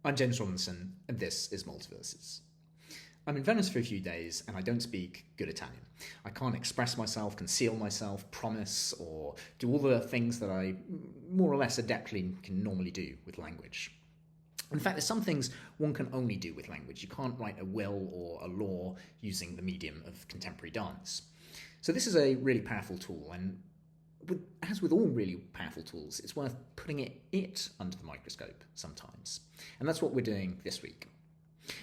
I'm James Robinson, and this is Multiverses. I'm in Venice for a few days, and I don't speak good Italian. I can't express myself, conceal myself, promise, or do all the things that I more or less adeptly can normally do with language. In fact, there's some things one can only do with language. You can't write a will or a law using the medium of contemporary dance. So this is a really powerful tool, and as with all really powerful tools, it's worth putting it under the microscope sometimes. And that's what we're doing this week.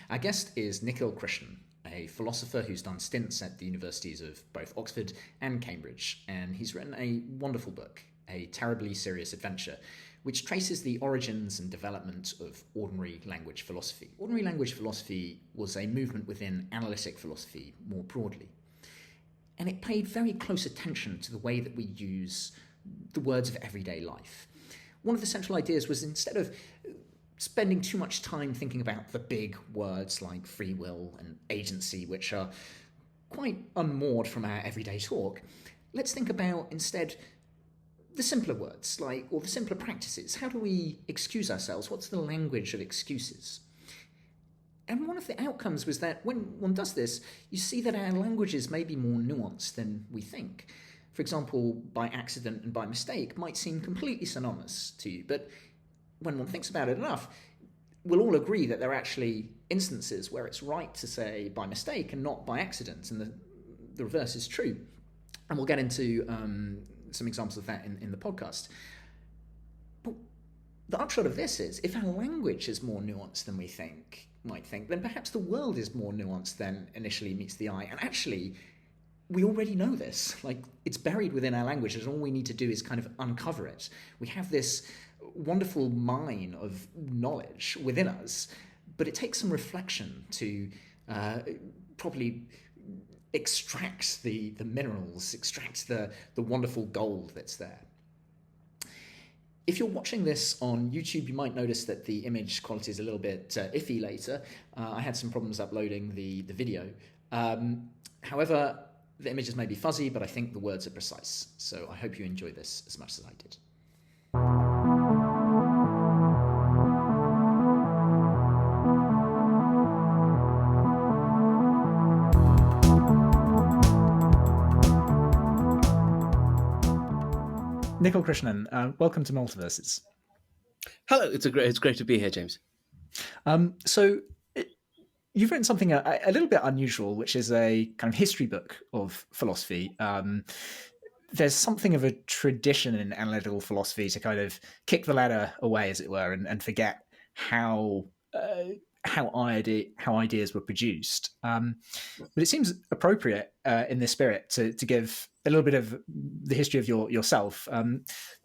Our guest is Nikhil Krishnan, a philosopher who's done stints at the universities of both Oxford and Cambridge, and he's written a wonderful book, A Terribly Serious Adventure, which traces the origins and development of ordinary language philosophy. Ordinary language philosophy was a movement within analytic philosophy more broadly. And it paid very close attention to the way that we use the words of everyday life. One of the central ideas was, instead of spending too much time thinking about the big words like free will and agency, which are quite unmoored from our everyday talk, let's think about instead the simpler words, or the simpler practices. How do we excuse ourselves? What's the language of excuses? And one of the outcomes was that when one does this, you see that our languages may be more nuanced than we think. For example, by accident and by mistake might seem completely synonymous to you, but when one thinks about it enough, we'll all agree that there are actually instances where it's right to say by mistake and not by accident, and the reverse is true. And we'll get into some examples of that in the podcast. But the upshot of this is, if our language is more nuanced than we might think, then perhaps the world is more nuanced than initially meets the eye. And actually, we already know this. It's buried within our language, and all we need to do is kind of uncover it. We have this wonderful mine of knowledge within us, but it takes some reflection to properly extract the minerals, extract the wonderful gold that's there. If you're watching this on YouTube, you might notice that the image quality is a little bit iffy later. I had some problems uploading the video. However, the images may be fuzzy, but I think the words are precise. So I hope you enjoy this as much as I did. Nikhil Krishnan, welcome to Multiverses. Hello, it's great to be here, James. So you've written something a little bit unusual, which is a kind of history book of philosophy. There's something of a tradition in analytical philosophy to kind of kick the ladder away, as it were, and forget how ideas were produced. But it seems appropriate in this spirit to give a little bit of the history of yourself.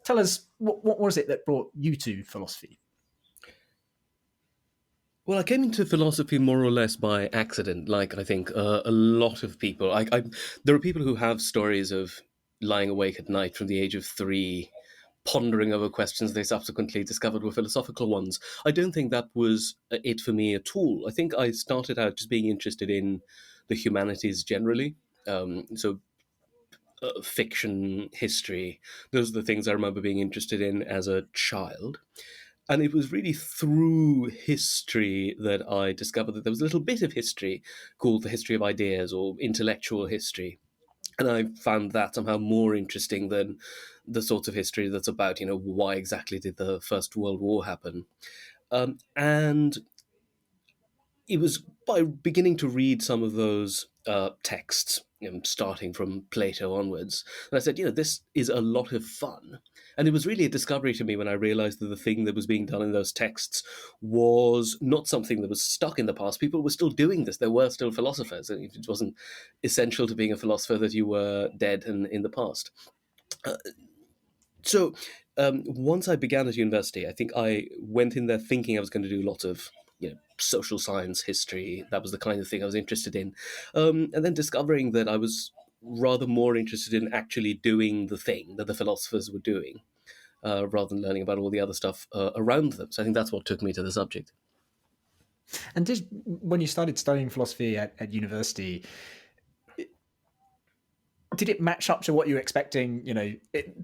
Tell us, what was it that brought you to philosophy? Well, I came into philosophy more or less by accident, like I think a lot of people. There are people who have stories of lying awake at night from the age of 3, pondering over questions they subsequently discovered were philosophical ones. I don't think that was it for me at all. I think I started out just being interested in the humanities generally. Fiction, history, those are the things I remember being interested in as a child. And it was really through history that I discovered that there was a little bit of history called the history of ideas, or intellectual history. And I found that somehow more interesting than the sort of history that's about, why exactly did the First World War happen? And it was by beginning to read some of those texts, starting from Plato onwards, and I said, this is a lot of fun. And it was really a discovery to me when I realized that the thing that was being done in those texts was not something that was stuck in the past. People were still doing this. There were still philosophers. And it wasn't essential to being a philosopher that you were dead and in the past. So once I began at university, I think I went in there thinking I was going to do lots of social science, history. That was the kind of thing I was interested in. And then discovering that I was rather more interested in actually doing the thing that the philosophers were doing, rather than learning about all the other stuff around them. So I think that's what took me to the subject. And when you started studying philosophy at university, did it match up to what you were expecting?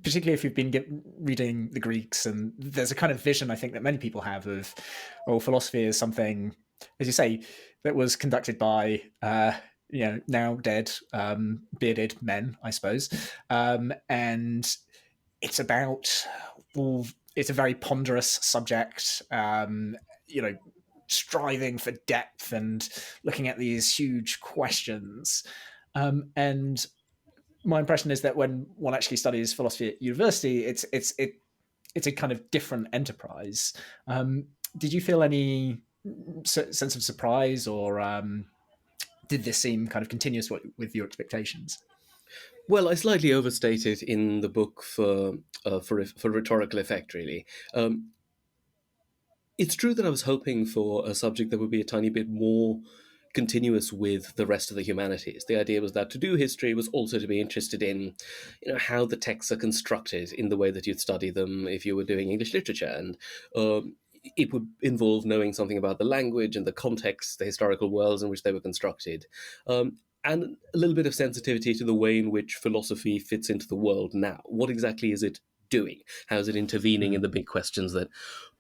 Particularly if you've been reading the Greeks, and there's a kind of vision I think that many people have of, philosophy is something, as you say, that was conducted by now dead bearded men, I suppose, and it's about it's a very ponderous subject. Striving for depth and looking at these huge questions. And my impression is that when one actually studies philosophy at university, it's a kind of different enterprise. Did you feel any sense of surprise, or did this seem kind of continuous with your expectations? Well, I slightly overstated in the book for rhetorical effect, really. It's true that I was hoping for a subject that would be a tiny bit more continuous with the rest of the humanities. The idea was that to do history was also to be interested in, how the texts are constructed in the way that you'd study them if you were doing English literature, and it would involve knowing something about the language and the context, the historical worlds in which they were constructed. And a little bit of sensitivity to the way in which philosophy fits into the world now. What exactly is it doing? How is it intervening in the big questions that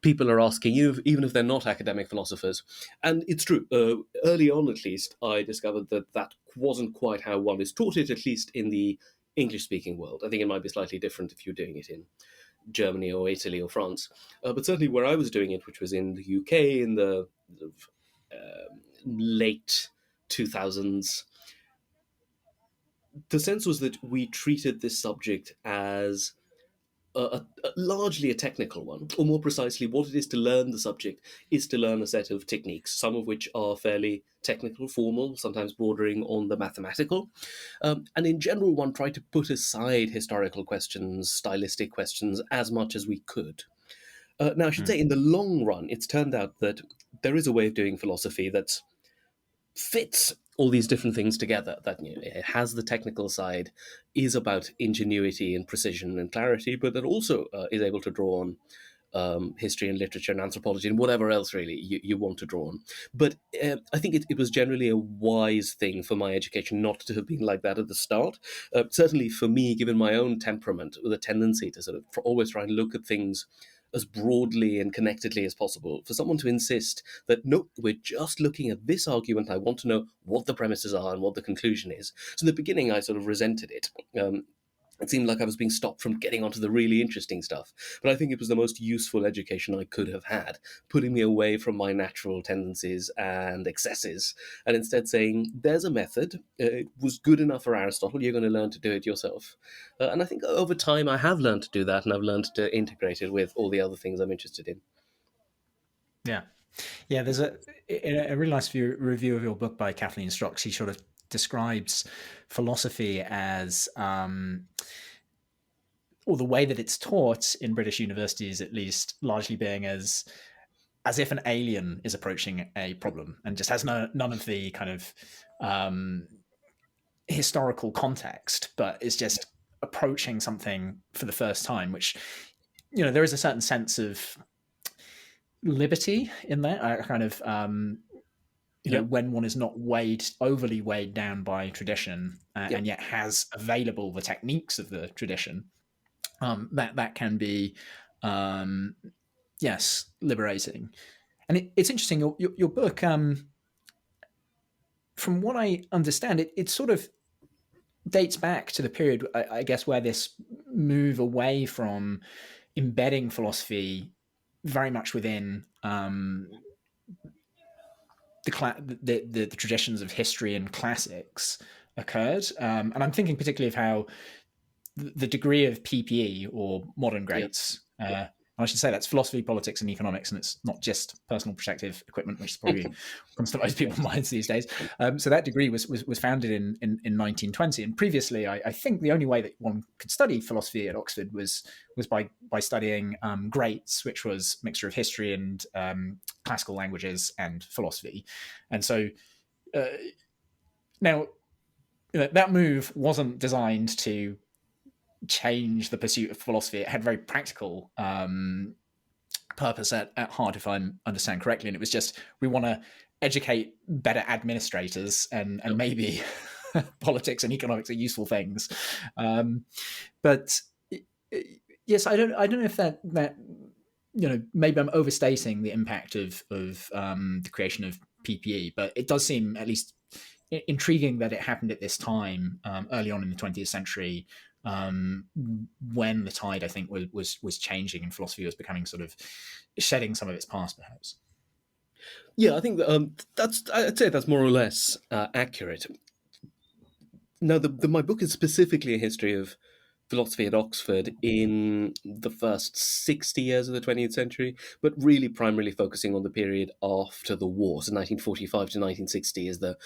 people are asking, even if they're not academic philosophers? And it's true, early on at least, I discovered that that wasn't quite how one is taught it, at least in the English-speaking world. I think it might be slightly different if you're doing it in Germany or Italy or France. But certainly where I was doing it, which was in the UK in the late 2000s, the sense was that we treated this subject as largely a technical one, or more precisely, what it is to learn the subject is to learn a set of techniques, some of which are fairly technical, formal, sometimes bordering on the mathematical. And in general, one tried to put aside historical questions, stylistic questions, as much as we could. Now, I should say, in the long run, it's turned out that there is a way of doing philosophy that fits all these different things together, that it has the technical side, is about ingenuity and precision and clarity, but that also is able to draw on history and literature and anthropology and whatever else really you want to draw on. But I think it was generally a wise thing for my education not to have been like that at the start. Certainly for me, given my own temperament, with a tendency to sort of always try and look at things as broadly and connectedly as possible, for someone to insist that, nope, we're just looking at this argument, I want to know what the premises are and what the conclusion is. So in the beginning, I sort of resented it. It seemed like I was being stopped from getting onto the really interesting stuff. But I think it was the most useful education I could have had, putting me away from my natural tendencies and excesses, and instead saying, there's a method. It was good enough for Aristotle. You're going to learn to do it yourself. And I think over time I have learned to do that, and I've learned to integrate it with all the other things I'm interested in. Yeah. Yeah, there's a really nice review of your book by Kathleen Strock. She sort of describes philosophy as, or the way that it's taught in British universities, at least, largely being as if an alien is approaching a problem and just has none of the kind of historical context, but is just approaching something for the first time, which, there is a certain sense of liberty in that. I kind of Yep. when one is not overly weighed down by tradition, Yep. and yet has available the techniques of the tradition, that can be, yes, liberating. And it's interesting, your book, from what I understand, it sort of dates back to the period, I guess, where this move away from embedding philosophy very much within the traditions of history and classics occurred. And I'm thinking particularly of how the degree of PPE, or modern Yep. greats, I should say that's philosophy, politics, and economics, and it's not just personal protective equipment, which is probably comes to most people's minds these days. So that degree was founded in 1920, and previously, I think the only way that one could study philosophy at Oxford was by studying greats, which was a mixture of history and classical languages and philosophy. And so now that move wasn't designed to change the pursuit of philosophy. It had very practical purpose at heart, if I understand correctly. And it was just, we want to educate better administrators and maybe politics and economics are useful things. But yes, I don't know if that maybe I'm overstating the impact of the creation of PPE, but it does seem at least intriguing that it happened at this time, early on in the 20th century, when the tide, I think, was changing and philosophy was becoming sort of shedding some of its past, perhaps. Yeah, I think I'd say that's more or less accurate. Now, my book is specifically a history of philosophy at Oxford in the first 60 years of the 20th century, but really primarily focusing on the period after the war. So 1945 to 1960 is the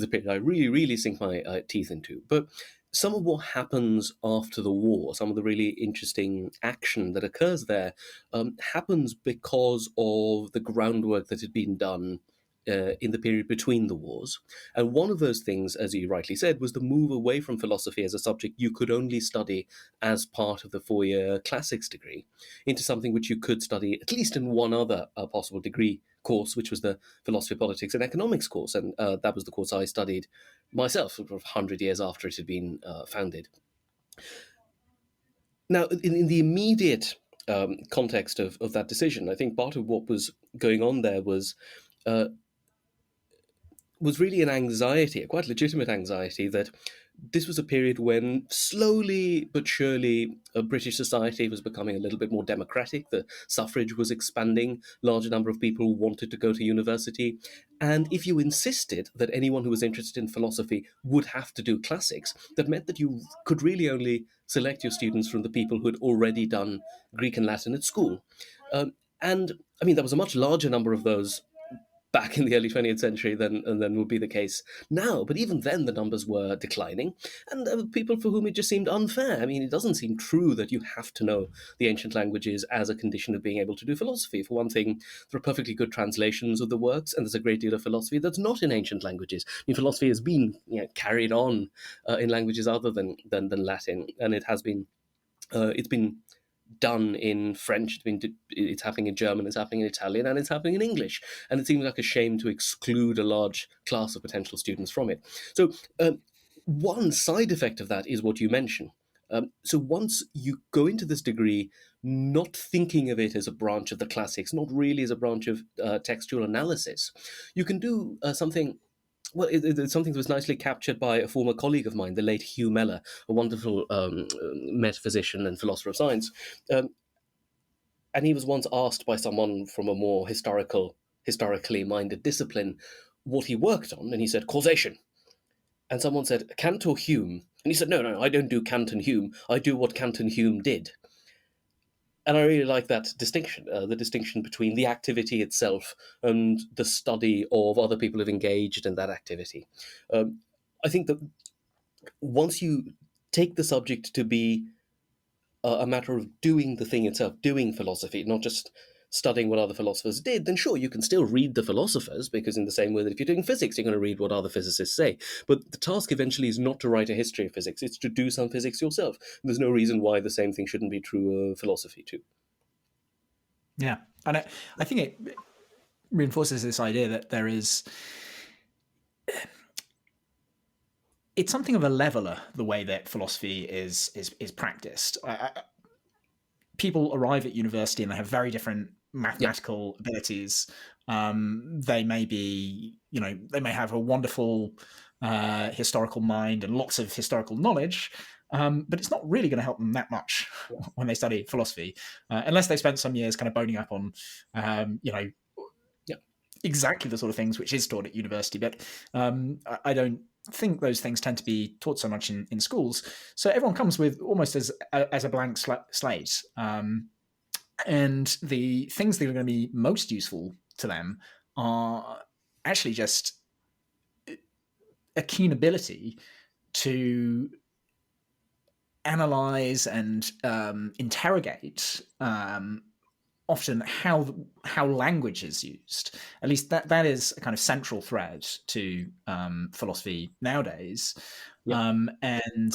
period I really, really sink my teeth into. But some of what happens after the war, some of the really interesting action that occurs there, happens because of the groundwork that had been done in the period between the wars. And one of those things, as you rightly said, was the move away from philosophy as a subject you could only study as part of the 4-year classics degree into something which you could study at least in one other possible degree course, which was the philosophy, politics, and economics course. And that was the course I studied myself sort of 100 years after it had been founded. Now, in the immediate context of that decision, I think part of what was going on there uh, was really an anxiety, a quite legitimate anxiety, that this was a period when slowly but surely British society was becoming a little bit more democratic. The suffrage was expanding. Larger number of people wanted to go to university. And if you insisted that anyone who was interested in philosophy would have to do classics, that meant that you could really only select your students from the people who had already done Greek and Latin at school. And I mean, there was a much larger number of those back in the early 20th century than would be the case now. But even then, the numbers were declining, and there were people for whom it just seemed unfair. I mean, it doesn't seem true that you have to know the ancient languages as a condition of being able to do philosophy. For one thing, there are perfectly good translations of the works, and there's a great deal of philosophy that's not in ancient languages. I mean, philosophy has been carried on in languages other than Latin, and it's been done in French. It's happening in German, it's happening in Italian, and it's happening in English. And it seems like a shame to exclude a large class of potential students from it. So one side effect of that is what you mentioned. So once you go into this degree, not thinking of it as a branch of the classics, not really as a branch of textual analysis, you can do something. Well, it's something that was nicely captured by a former colleague of mine, the late Hugh Mellor, a wonderful metaphysician and philosopher of science. Um, and he was once asked by someone from a more historically minded discipline what he worked on, and he said, causation. And someone said, Kant or Hume? And he said, no, I don't do Kant and Hume. I do what Kant and Hume did. And I really like that distinction, the distinction between the activity itself and the study of other people who've engaged in that activity. I think that once you take the subject to be a matter of doing the thing itself, doing philosophy, not just studying what other philosophers did, then sure, you can still read the philosophers, because in the same way that if you're doing physics, you're going to read what other physicists say. But the task eventually is not to write a history of physics, it's to do some physics yourself. There's no reason why the same thing shouldn't be true of philosophy too. Yeah. And I think it reinforces this idea that there is, it's something of a leveler, the way that philosophy is practiced. People arrive at university and they have very different mathematical abilities. They may be, they may have a wonderful historical mind and lots of historical knowledge, but it's not really going to help them that much when they study philosophy, unless they spent some years kind of boning up on, exactly the sort of things which is taught at university. But I don't think those things tend to be taught so much in schools. So everyone comes with almost as a blank slate. And the things that are going to be most useful to them are actually just a keen ability to analyze and interrogate often how language is used. At least that is a kind of central thread to philosophy nowadays. Yep. And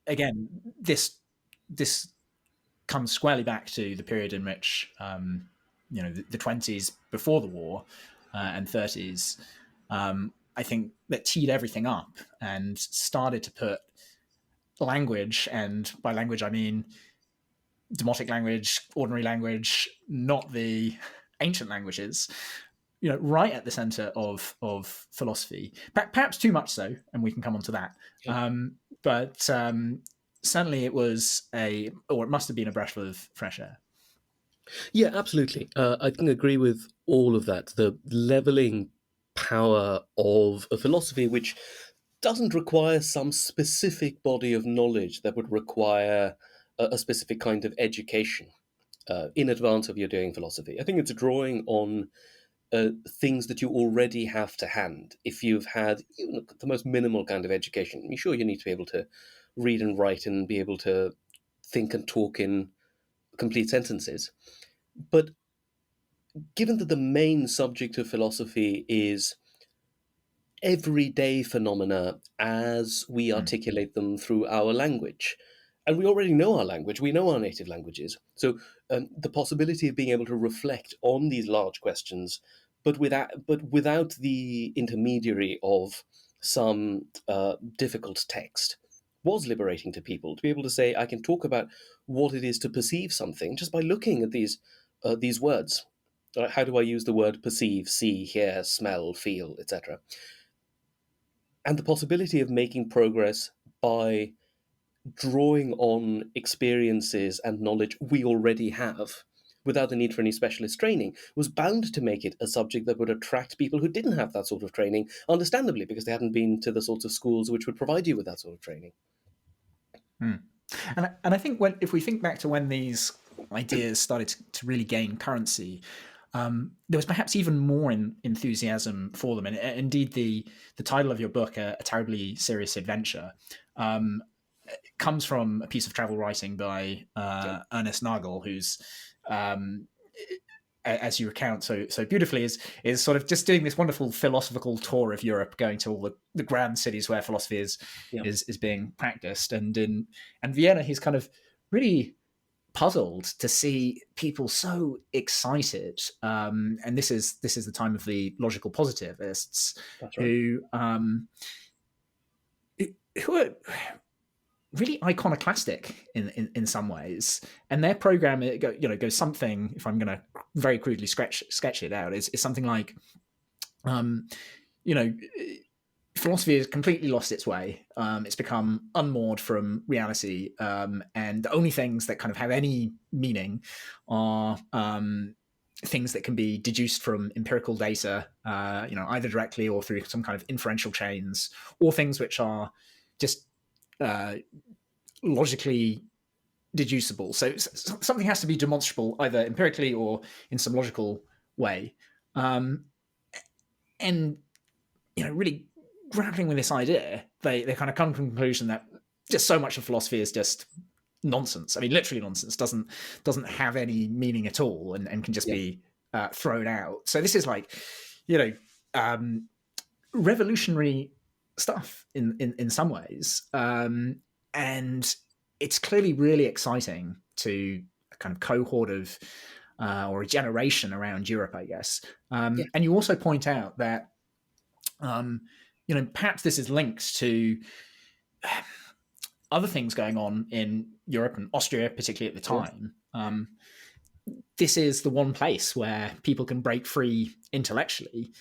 again, this comes squarely back to the period in which the 20s before the war and 30s. I I think that teed everything up and started to put language, and by language I mean demotic language, ordinary language, not the ancient languages, right at the center of philosophy. Perhaps too much so, and we can come on to that. Yeah. But certainly it was it must have been a breath of fresh air. Yeah, absolutely. I can agree with all of that. The leveling power of a philosophy which doesn't require some specific body of knowledge that would require a specific kind of education in advance of your doing philosophy. I think it's drawing on things that you already have to hand. If you've had even the most minimal kind of education, I'm sure you need to be able to read and write and be able to think and talk in complete sentences. But given that the main subject of philosophy is everyday phenomena as we articulate them through our language, and we already know our language, we know our native languages. So the possibility of being able to reflect on these large questions, but without the intermediary of some difficult text, was liberating to people. To be able to say, I can talk about what it is to perceive something just by looking at these words. How do I use the word perceive, see, hear, smell, feel, etc.? And the possibility of making progress by drawing on experiences and knowledge we already have without the need for any specialist training was bound to make it a subject that would attract people who didn't have that sort of training, understandably, because they hadn't been to the sorts of schools which would provide you with that sort of training. And I think if we think back to when these ideas started to really gain currency, there was perhaps even more enthusiasm for them. And indeed, the title of your book, A Terribly Serious Adventure, comes from a piece of travel writing by Ernest Nagel, who's, as you recount so beautifully, is sort of just doing this wonderful philosophical tour of Europe, going to all the grand cities where philosophy is being practiced. And in Vienna, he's kind of really puzzled to see people so excited. And this is the time of the logical positivists. That's right. Who are really iconoclastic in some ways, and their program goes something, if I'm going to very crudely sketch it out, is something like, philosophy has completely lost its way. It's become unmoored from reality, and the only things that kind of have any meaning are things that can be deduced from empirical data, either directly or through some kind of inferential chains, or things which are just logically deducible. So something has to be demonstrable either empirically or in some logical way. And really grappling with this idea, they kind of come to the conclusion that just so much of philosophy is just nonsense. I mean, literally nonsense. Doesn't have any meaning at all, and can just be thrown out. So this is like, revolutionary stuff in some ways, and it's clearly really exciting to a kind of cohort of or a generation around Europe, I guess. And you also point out that perhaps this is linked to other things going on in Europe and Austria, particularly at the time. This is the one place where people can break free intellectually.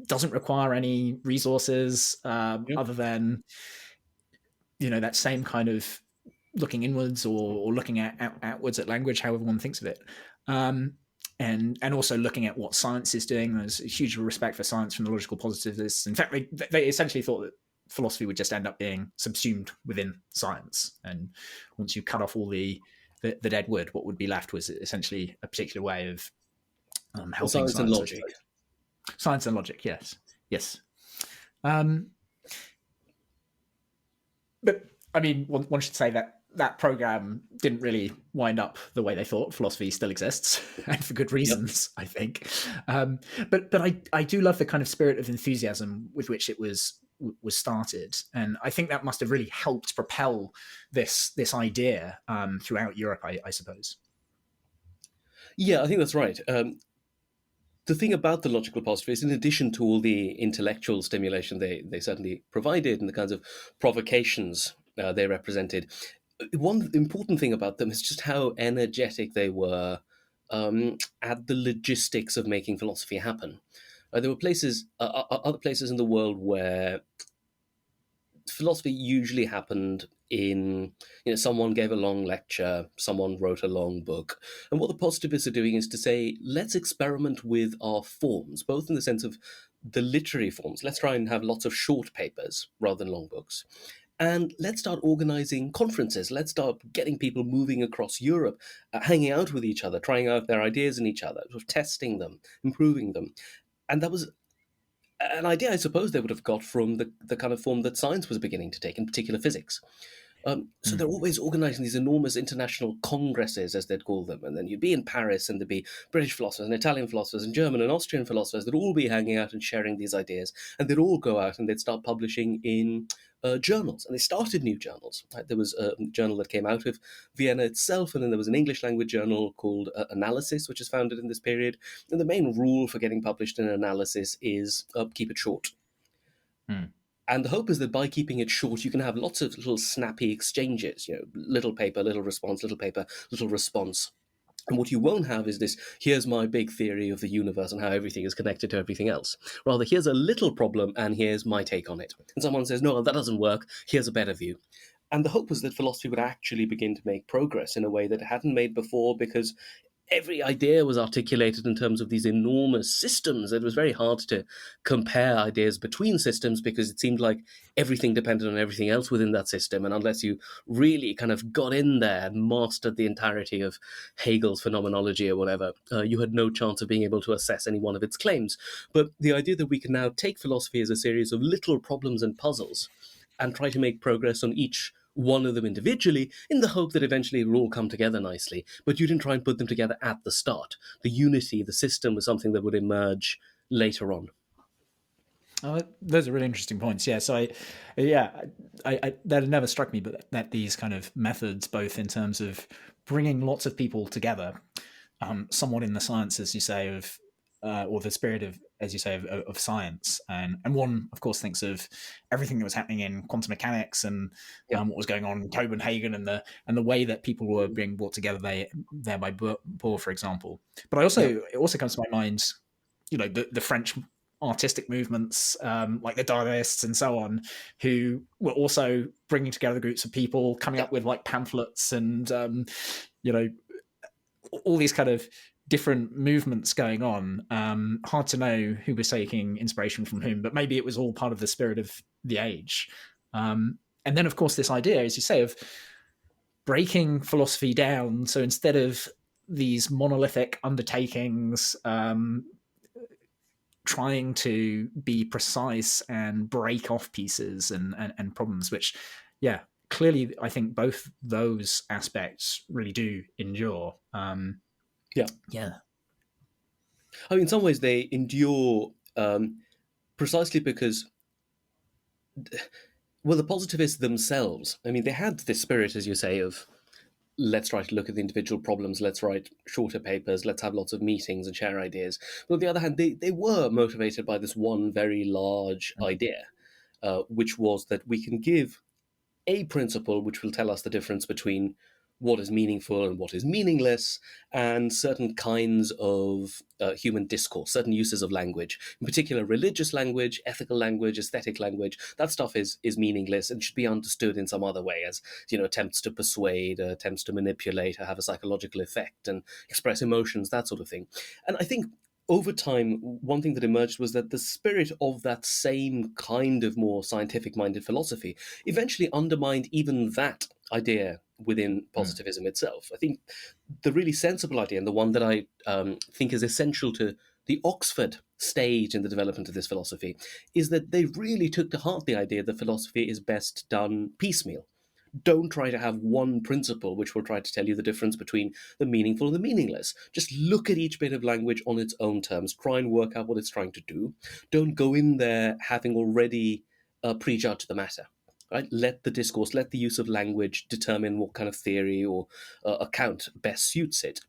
Doesn't require any resources other than that same kind of looking inwards or looking outwards at language, however one thinks of it. And also looking at what science is doing. There's a huge respect for science from the logical positivists. In fact, they essentially thought that philosophy would just end up being subsumed within science. And once you cut off all the dead wood, what would be left was essentially a particular way of helping Science and logic. Science and logic, yes. But I mean, one should say that program didn't really wind up the way they thought. Philosophy still exists, and for good reasons, I think. But I do love the kind of spirit of enthusiasm with which it was started, and I think that must have really helped propel this idea throughout Europe, I suppose. Yeah, I think that's right. the thing about the logical positivists, in addition to all the intellectual stimulation they certainly provided and the kinds of provocations they represented, one important thing about them is just how energetic they were at the logistics of making philosophy happen. There were other places in the world where philosophy usually happened in, someone gave a long lecture, someone wrote a long book. And what the positivists are doing is to say, let's experiment with our forms, both in the sense of the literary forms. Let's try and have lots of short papers rather than long books. And let's start organizing conferences. Let's start getting people moving across Europe, hanging out with each other, trying out their ideas in each other, sort of testing them, improving them. And that was an idea I suppose they would have got from the kind of form that science was beginning to take, in particular physics. So they're always organizing these enormous international congresses, as they'd call them. And then you'd be in Paris and there'd be British philosophers and Italian philosophers and German and Austrian philosophers that'd all be hanging out and sharing these ideas. And they'd all go out and they'd start publishing in journals. And they started new journals. Right? There was a journal that came out of Vienna itself, and then there was an English language journal called Analysis, which is founded in this period. And the main rule for getting published in Analysis is keep it short. And the hope is that by keeping it short, you can have lots of little snappy exchanges, little paper, little response, little paper, little response. And what you won't have is this, here's my big theory of the universe and how everything is connected to everything else. Rather, here's a little problem and here's my take on it. And someone says, no, that doesn't work. Here's a better view. And the hope was that philosophy would actually begin to make progress in a way that it hadn't made before, because every idea was articulated in terms of these enormous systems. It was very hard to compare ideas between systems because it seemed like everything depended on everything else within that system. And unless you really kind of got in there and mastered the entirety of Hegel's phenomenology or whatever, you had no chance of being able to assess any one of its claims. But the idea that we can now take philosophy as a series of little problems and puzzles and try to make progress on each one of them individually in the hope that eventually it will all come together nicely. But you didn't try and put them together at the start. The unity, the system was something that would emerge later on. Those are really interesting points. Yeah, so I that had never struck me, but that these kind of methods, both in terms of bringing lots of people together, somewhat in the science, as you say, of or the spirit of, as you say, of science, and one, of course, thinks of everything that was happening in quantum mechanics and what was going on in Copenhagen and the way that people were being brought together there by Bohr, for example. But it also comes to my mind, the French artistic movements, like the Dadaists and so on, who were also bringing together groups of people, coming up with like pamphlets and all these kind of different movements going on. Hard to know who was taking inspiration from whom, but maybe it was all part of the spirit of the age. And then, of course, this idea, as you say, of breaking philosophy down. So instead of these monolithic undertakings, trying to be precise and break off pieces and problems, which, clearly, I think both those aspects really do endure. Yeah. I mean, in some ways, they endure precisely because, well, the positivists themselves, I mean, they had this spirit, as you say, of let's try to look at the individual problems, let's write shorter papers, let's have lots of meetings and share ideas. But on the other hand, they were motivated by this one very large idea, which was that we can give a principle which will tell us the difference between what is meaningful and what is meaningless, and certain kinds of human discourse, certain uses of language, in particular religious language, ethical language, aesthetic language. That stuff is meaningless and should be understood in some other way, as attempts to persuade, attempts to manipulate, or have a psychological effect and express emotions, that sort of thing. And I think over time, one thing that emerged was that the spirit of that same kind of more scientific-minded philosophy eventually undermined even that idea within positivism itself. I think the really sensible idea, and the one that I think is essential to the Oxford stage in the development of this philosophy, is that they really took to heart the idea that philosophy is best done piecemeal. Don't try to have one principle which will try to tell you the difference between the meaningful and the meaningless. Just look at each bit of language on its own terms. Try and work out what it's trying to do. Don't go in there having already prejudged the matter. Right? Let the discourse, let the use of language determine what kind of theory or account best suits it.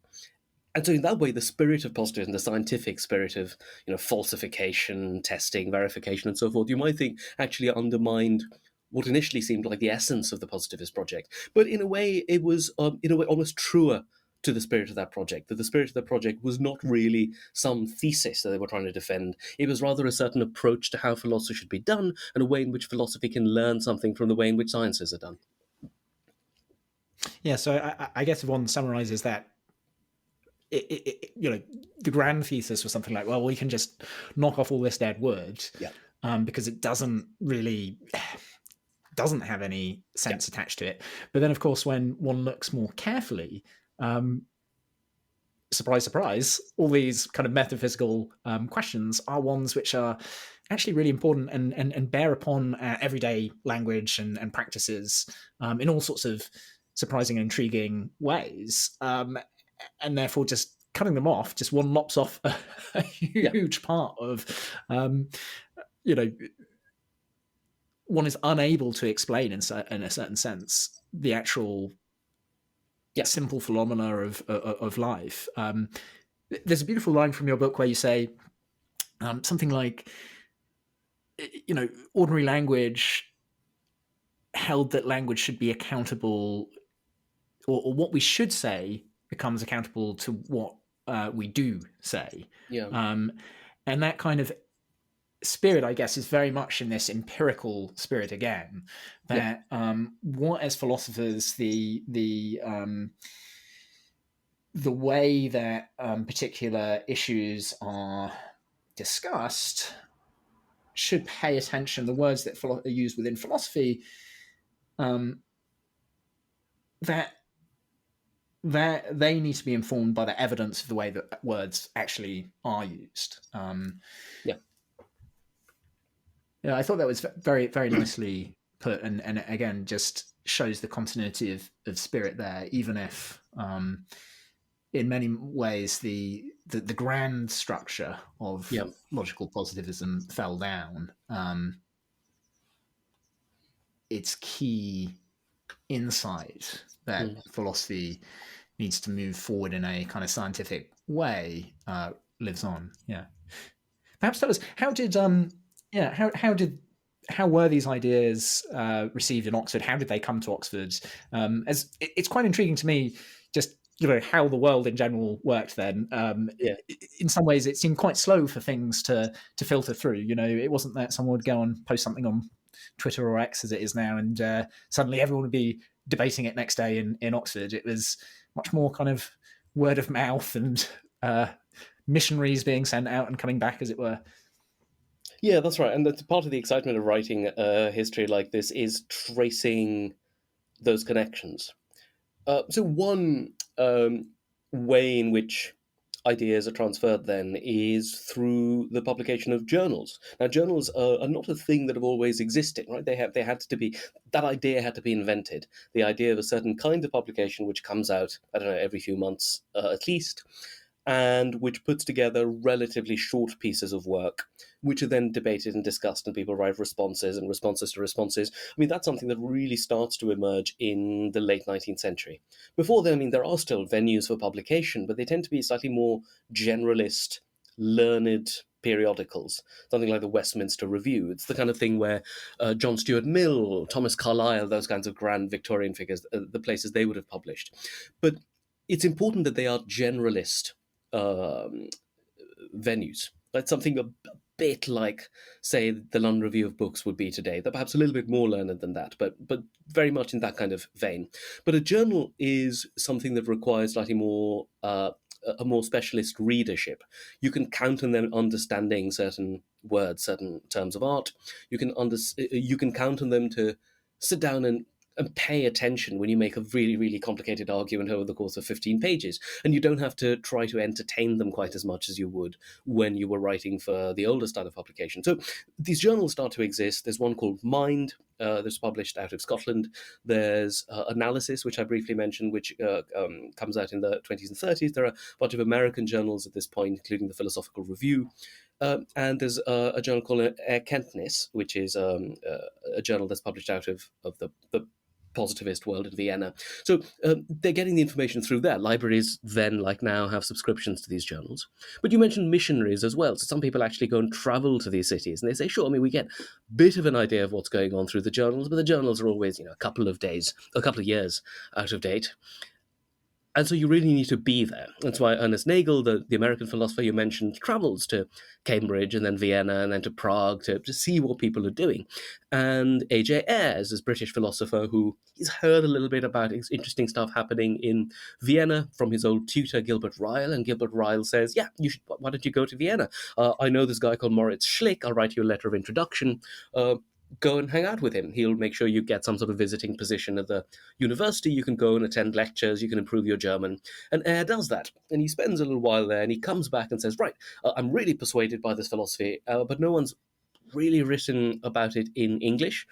And so in that way, the spirit of positivism, the scientific spirit of, falsification, testing, verification, and so forth, you might think actually undermined what initially seemed like the essence of the positivist project. But in a way, it was, in a way, almost truer to the spirit of that project, that the spirit of the project was not really some thesis that they were trying to defend. It was rather a certain approach to how philosophy should be done and a way in which philosophy can learn something from the way in which sciences are done. Yeah, so I guess if one summarizes that, the grand thesis was something like, well, we can just knock off all this dead wood, Yeah. because it doesn't have any Yeah. sense attached to it. But then, of course, when one looks more carefully, surprise, surprise, all these kind of metaphysical questions are ones which are actually really important and bear upon everyday language and practices in all sorts of surprising and intriguing ways. And therefore, just cutting them off, just one lops off a huge part of, one is unable to explain in a certain sense the actual simple phenomena of life. There's a beautiful line from your book where you say something like, ordinary language held that language should be accountable, or what we should say becomes accountable to what we do say. Yeah. And that kind of spirit, I guess, is very much in this empirical spirit again. That what, as philosophers, the way that particular issues are discussed should pay attention. The words that are used within philosophy, that they need to be informed by the evidence of the way that words actually are used. Yeah, I thought that was very, very nicely put, and again, just shows the continuity of spirit there, even if in many ways the grand structure of logical positivism fell down. Its key insight that philosophy needs to move forward in a kind of scientific way lives on. Yeah. Perhaps tell us, how were these ideas received in Oxford? How did they come to Oxford? As it's quite intriguing to me, just how the world in general worked then. In some ways, it seemed quite slow for things to filter through. It wasn't that someone would go and post something on Twitter or X as it is now, and suddenly everyone would be debating it next day in Oxford. It was much more kind of word of mouth and missionaries being sent out and coming back, as it were. Yeah, that's right. And that's part of the excitement of writing history like this is tracing those connections. So one way in which ideas are transferred then is through the publication of journals. Now, journals are not a thing that have always existed, right? They had to be, that idea had to be invented. The idea of a certain kind of publication which comes out, I don't know, every few months at least, and which puts together relatively short pieces of work, which are then debated and discussed, and people write responses and responses to responses. I mean, that's something that really starts to emerge in the late 19th century. Before then, I mean, there are still venues for publication, but they tend to be slightly more generalist, learned periodicals, something like the Westminster Review. It's the kind of thing where John Stuart Mill, Thomas Carlyle, those kinds of grand Victorian figures, the places they would have published. But it's important that they are generalist venues. That's something a bit like, say, the London Review of Books would be today. They're perhaps a little bit more learned than that, but very much in that kind of vein. But a journal is something that requires slightly more a more specialist readership. You can count on them understanding certain words, certain terms of art. You can count on them to sit down and pay attention when you make a really, really complicated argument over the course of 15 pages. And you don't have to try to entertain them quite as much as you would when you were writing for the older style of publication. So these journals start to exist. There's one called Mind that's published out of Scotland. There's Analysis, which I briefly mentioned, which comes out in the 20s and 30s. There are a bunch of American journals at this point, including the Philosophical Review. And there's a journal called Erkenntnis, which is a journal that's published out of the positivist world in Vienna. So they're getting the information through there. Libraries then, like now, have subscriptions to these journals. But you mentioned missionaries as well. So some people actually go and travel to these cities, and they say, sure, I mean, we get a bit of an idea of what's going on through the journals, but the journals are always, a couple of days, a couple of years out of date. And so you really need to be there. That's why Ernest Nagel, the American philosopher you mentioned, travels to Cambridge and then Vienna and then to Prague to see what people are doing. And A.J. Ayres, this British philosopher who he's heard a little bit about interesting stuff happening in Vienna from his old tutor, Gilbert Ryle. And Gilbert Ryle says, yeah, why don't you go to Vienna? I know this guy called Moritz Schlick. I'll write you a letter of introduction. Go and hang out with him. He'll make sure you get some sort of visiting position at the university. You can go and attend lectures. You can improve your German. And Eyre does that. And he spends a little while there and he comes back and says, right, I'm really persuaded by this philosophy, but no one's really written about it in English.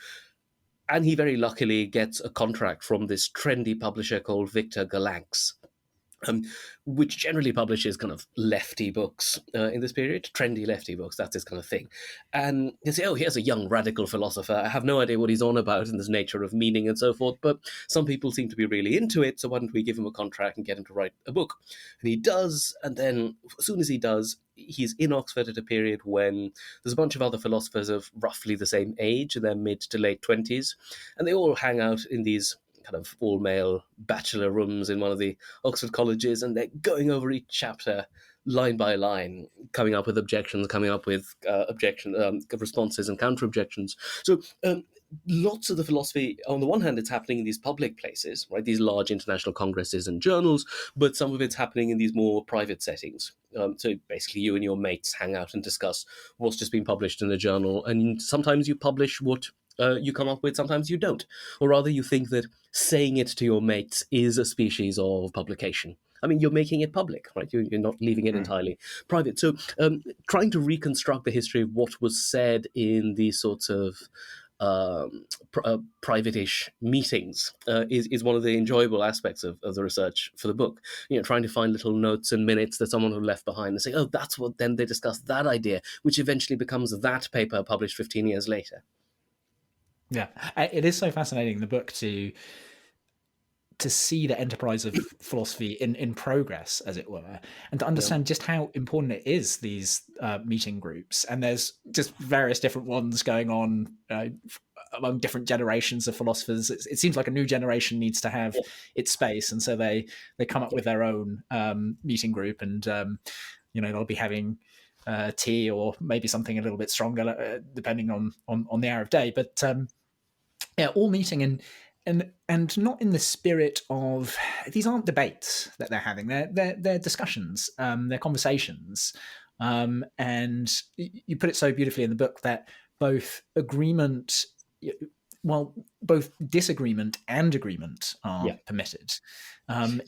And he very luckily gets a contract from this trendy publisher called Victor Galanx. Which generally publishes kind of lefty books in this period, trendy lefty books, that's his kind of thing. And you say, oh, here's a young radical philosopher. I have no idea what he's on about in this nature of meaning and so forth, but some people seem to be really into it, so why don't we give him a contract and get him to write a book? And he does, and then as soon as he does, he's in Oxford at a period when there's a bunch of other philosophers of roughly the same age, in their mid to late 20s, and they all hang out in these kind of all-male bachelor rooms in one of the Oxford colleges, and they're going over each chapter line by line, coming up with objections, coming up with responses and counter-objections. So lots of the philosophy, on the one hand, it's happening in these public places, right? These large international congresses and journals, but some of it's happening in these more private settings. So basically you and your mates hang out and discuss what's just been published in a journal, and sometimes you publish what you come up with, sometimes you don't. Or rather, you think that saying it to your mates is a species of publication. I mean, you're making it public, right? You're not leaving it entirely private. So trying to reconstruct the history of what was said in these sorts of private-ish meetings is one of the enjoyable aspects of the research for the book. Trying to find little notes and minutes that someone had left behind and say, oh, that's what, then they discussed that idea, which eventually becomes that paper published 15 years later. Yeah, it is so fascinating, the book, to see the enterprise of philosophy in progress, as it were, and to understand just how important it is, these meeting groups. And there's just various different ones going on among different generations of philosophers. It seems like a new generation needs to have its space, and so they come up with their own meeting group, and they'll be having tea or maybe something a little bit stronger, depending on the hour of day. But all meeting and not in the spirit of, these aren't debates that they're having. They're discussions, they're conversations. And you put it so beautifully in the book that both disagreement and agreement are permitted. I mean,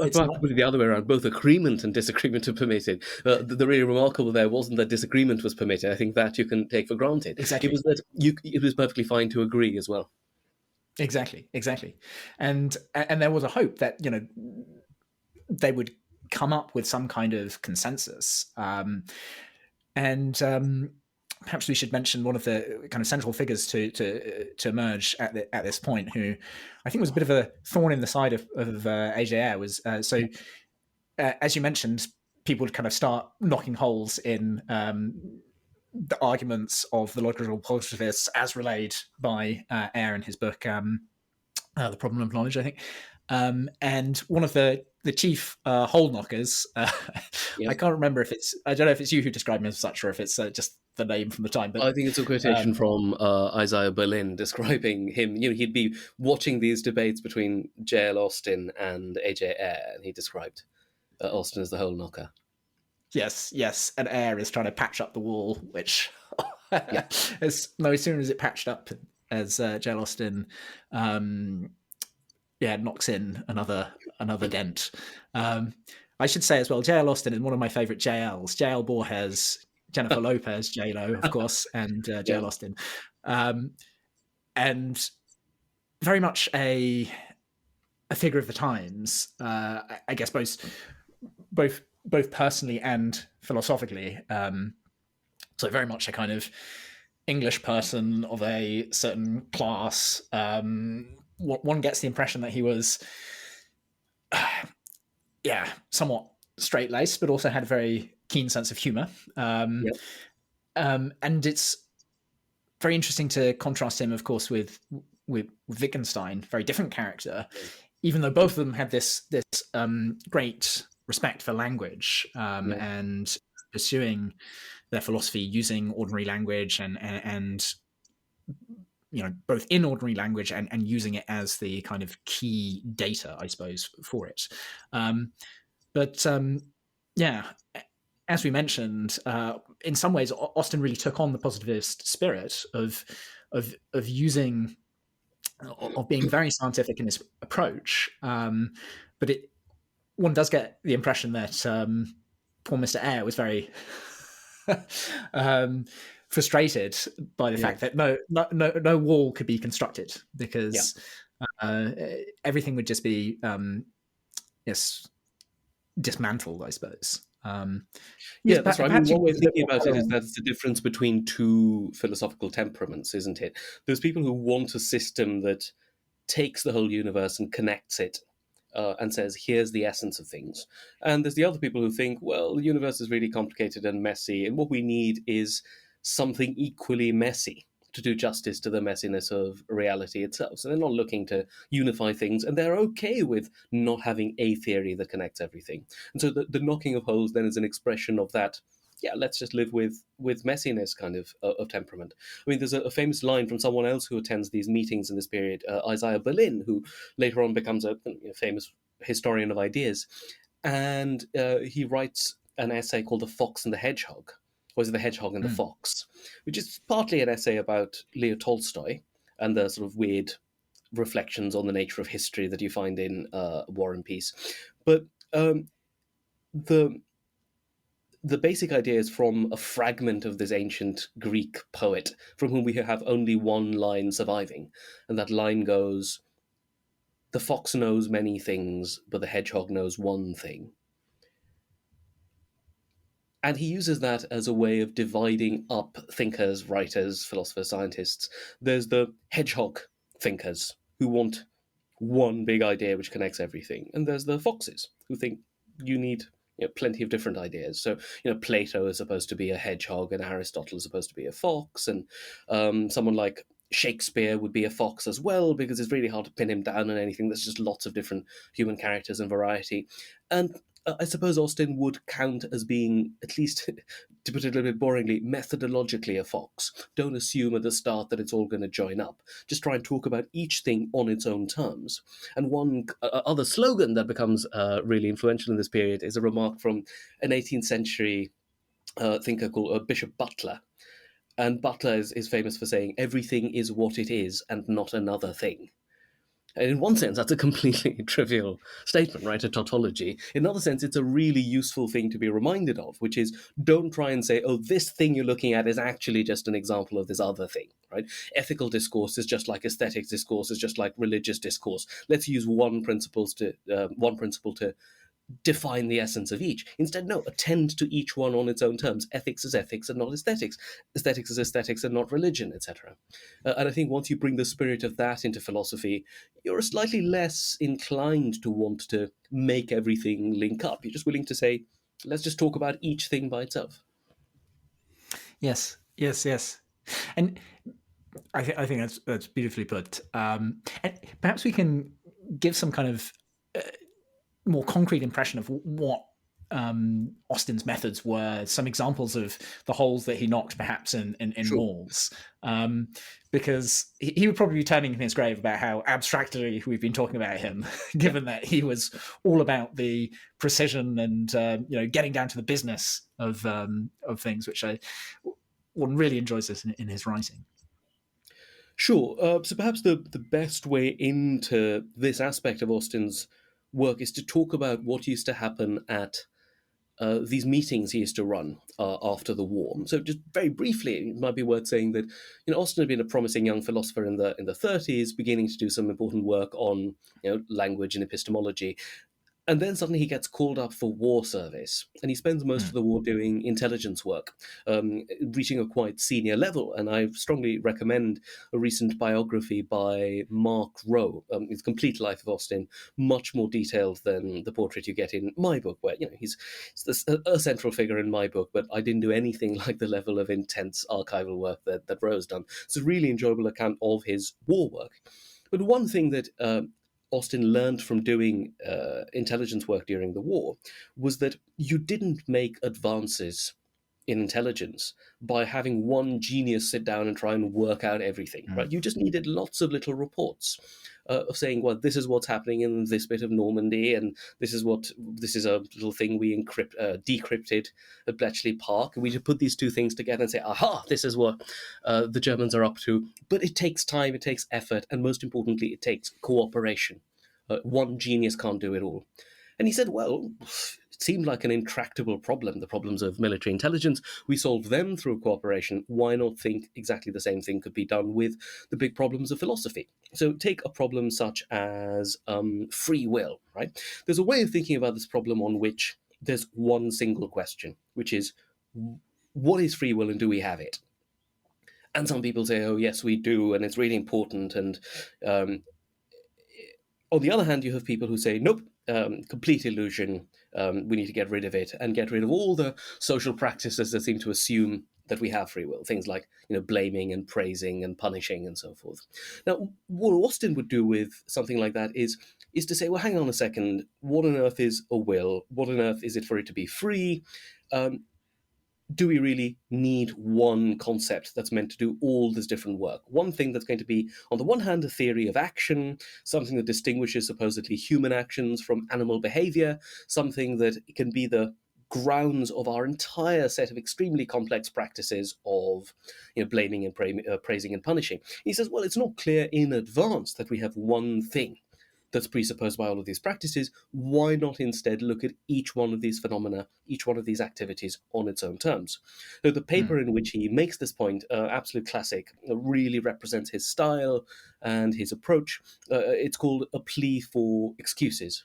I'd put it the other way around. Both agreement and disagreement are permitted. The really remarkable there wasn't that disagreement was permitted. I think that you can take for granted. Exactly. It was that it was perfectly fine to agree as well. Exactly. And there was a hope that, they would come up with some kind of consensus. Perhaps we should mention one of the kind of central figures to emerge at this point, who I think was a bit of a thorn in the side of A.J. Ayre. Was as you mentioned, people would kind of start knocking holes in the arguments of the logical positivists as relayed by Ayre in his book, The Problem of Knowledge, I think. And one of the chief hole knockers, I can't remember I don't know if it's you who described him as such, or if it's just the name from the time. But I think it's a quotation from Isaiah Berlin describing him. He'd be watching these debates between J.L. Austin and A.J. Ayre, and he described Austin as the hole knocker. Yes, and Ayre is trying to patch up the wall, which as soon as it patched up, as J.L. Austin knocks in another dent. I should say as well, J.L. Austin is one of my favorite JLs. J.L. Borges, Jennifer Lopez, J.Lo, of course, and J.L. Austin. And very much a figure of the times, I guess both personally and philosophically. So very much a kind of English person of a certain class, one gets the impression that he was, somewhat straight laced, but also had a very keen sense of humor. Yeah. And it's very interesting to contrast him, of course, with Wittgenstein, very different character, even though both of them had this great respect for language, and pursuing their philosophy using ordinary language and both in ordinary language and using it as the kind of key data, I suppose, for it. But yeah, as we mentioned, in some ways, Austin really took on the positivist spirit of using, of being very scientific in his approach. But one does get the impression that poor Mr. Eyre was very frustrated by the fact that no wall could be constructed, because everything would just be dismantled, I suppose. That's right. I mean, one way of thinking about it is that it's the difference between two philosophical temperaments, isn't it? There's people who want a system that takes the whole universe and connects it and says, here's the essence of things. And there's the other people who think, well, the universe is really complicated and messy, and what we need is something equally messy to do justice to the messiness of reality itself. So they're not looking to unify things, and they're okay with not having a theory that connects everything. And so the knocking of holes then is an expression of that, let's just live with messiness kind of temperament. I mean, there's a famous line from someone else who attends these meetings in this period, Isaiah Berlin, who later on becomes a famous historian of ideas. And he writes an essay called The Fox and the Hedgehog, or is it The Hedgehog and the Fox, which is partly an essay about Leo Tolstoy and the sort of weird reflections on the nature of history that you find in War and Peace. But the basic idea is from a fragment of this ancient Greek poet from whom we have only one line surviving. And that line goes, "The fox knows many things, but the hedgehog knows one thing." And he uses that as a way of dividing up thinkers, writers, philosophers, scientists. There's the hedgehog thinkers who want one big idea which connects everything. And there's the foxes who think you need plenty of different ideas. So, Plato is supposed to be a hedgehog and Aristotle is supposed to be a fox. And someone like Shakespeare would be a fox as well, because it's really hard to pin him down on anything. There's just lots of different human characters and variety. And I suppose Austin would count as being, at least to put it a little bit boringly, methodologically a fox. Don't assume at the start that it's all going to join up. Just try and talk about each thing on its own terms. And one other slogan that becomes really influential in this period is a remark from an 18th century thinker called Bishop Butler. And Butler is famous for saying, everything is what it is and not another thing. And in one sense, that's a completely trivial statement, right? A tautology. In another sense, it's a really useful thing to be reminded of, which is don't try and say, oh, this thing you're looking at is actually just an example of this other thing, right? Ethical discourse is just like aesthetics discourse, is just like religious discourse. Let's use one principle to define the essence of each. Instead, no, attend to each one on its own terms. Ethics is ethics and not aesthetics. Aesthetics is aesthetics and not religion, etc. And I think once you bring the spirit of that into philosophy, you're slightly less inclined to want to make everything link up. You're just willing to say, let's just talk about each thing by itself. Yes. And I think that's beautifully put. And perhaps we can give some kind of more concrete impression of what Austin's methods were, some examples of the holes that he knocked perhaps in Sure. walls, because he would probably be turning in his grave about how abstractly we've been talking about him, given that he was all about the precision and getting down to the business of things, which one really enjoys this in his writing. Sure. So perhaps the best way into this aspect of Austin's work is to talk about what used to happen at these meetings he used to run after the war. So just very briefly, it might be worth saying that Austin had been a promising young philosopher in the 30s, beginning to do some important work on language and epistemology. And then suddenly he gets called up for war service, and he spends most of the war doing intelligence work, reaching a quite senior level. And I strongly recommend a recent biography by Mark Rowe, his complete life of Austin, much more detailed than the portrait you get in my book, where he's a central figure in my book, but I didn't do anything like the level of intense archival work that Rowe's done. It's a really enjoyable account of his war work. But one thing that Austin learned from doing intelligence work during the war was that you didn't make advances in intelligence by having one genius sit down and try and work out everything, right? You just needed lots of little reports of saying, well, this is what's happening in this bit of Normandy, and this is a little thing we decrypted at Bletchley Park, and we just put these two things together and say, aha, this is what the Germans are up to. But it takes time, it takes effort, and most importantly, it takes cooperation. One genius can't do it all. And he said, well, it seemed like an intractable problem, the problems of military intelligence. We solved them through cooperation. Why not think exactly the same thing could be done with the big problems of philosophy? So take a problem such as free will, right? There's a way of thinking about this problem on which there's one single question, which is, what is free will and do we have it? And some people say, oh, yes, we do, and it's really important. And on the other hand, you have people who say, nope, complete illusion, we need to get rid of it and get rid of all the social practices that seem to assume that we have free will, things like blaming and praising and punishing and so forth. Now, what Austin would do with something like that is to say, well, hang on a second, what on earth is a will? What on earth is it for it to be free? Do we really need one concept that's meant to do all this different work? One thing that's going to be, on the one hand, a theory of action, something that distinguishes supposedly human actions from animal behavior, something that can be the grounds of our entire set of extremely complex practices of blaming and praising and punishing. He says, well, it's not clear in advance that we have one thing that's presupposed by all of these practices. Why not instead look at each one of these phenomena, each one of these activities on its own terms? So the paper in which he makes this point, absolute classic, really represents his style and his approach. It's called A Plea for Excuses.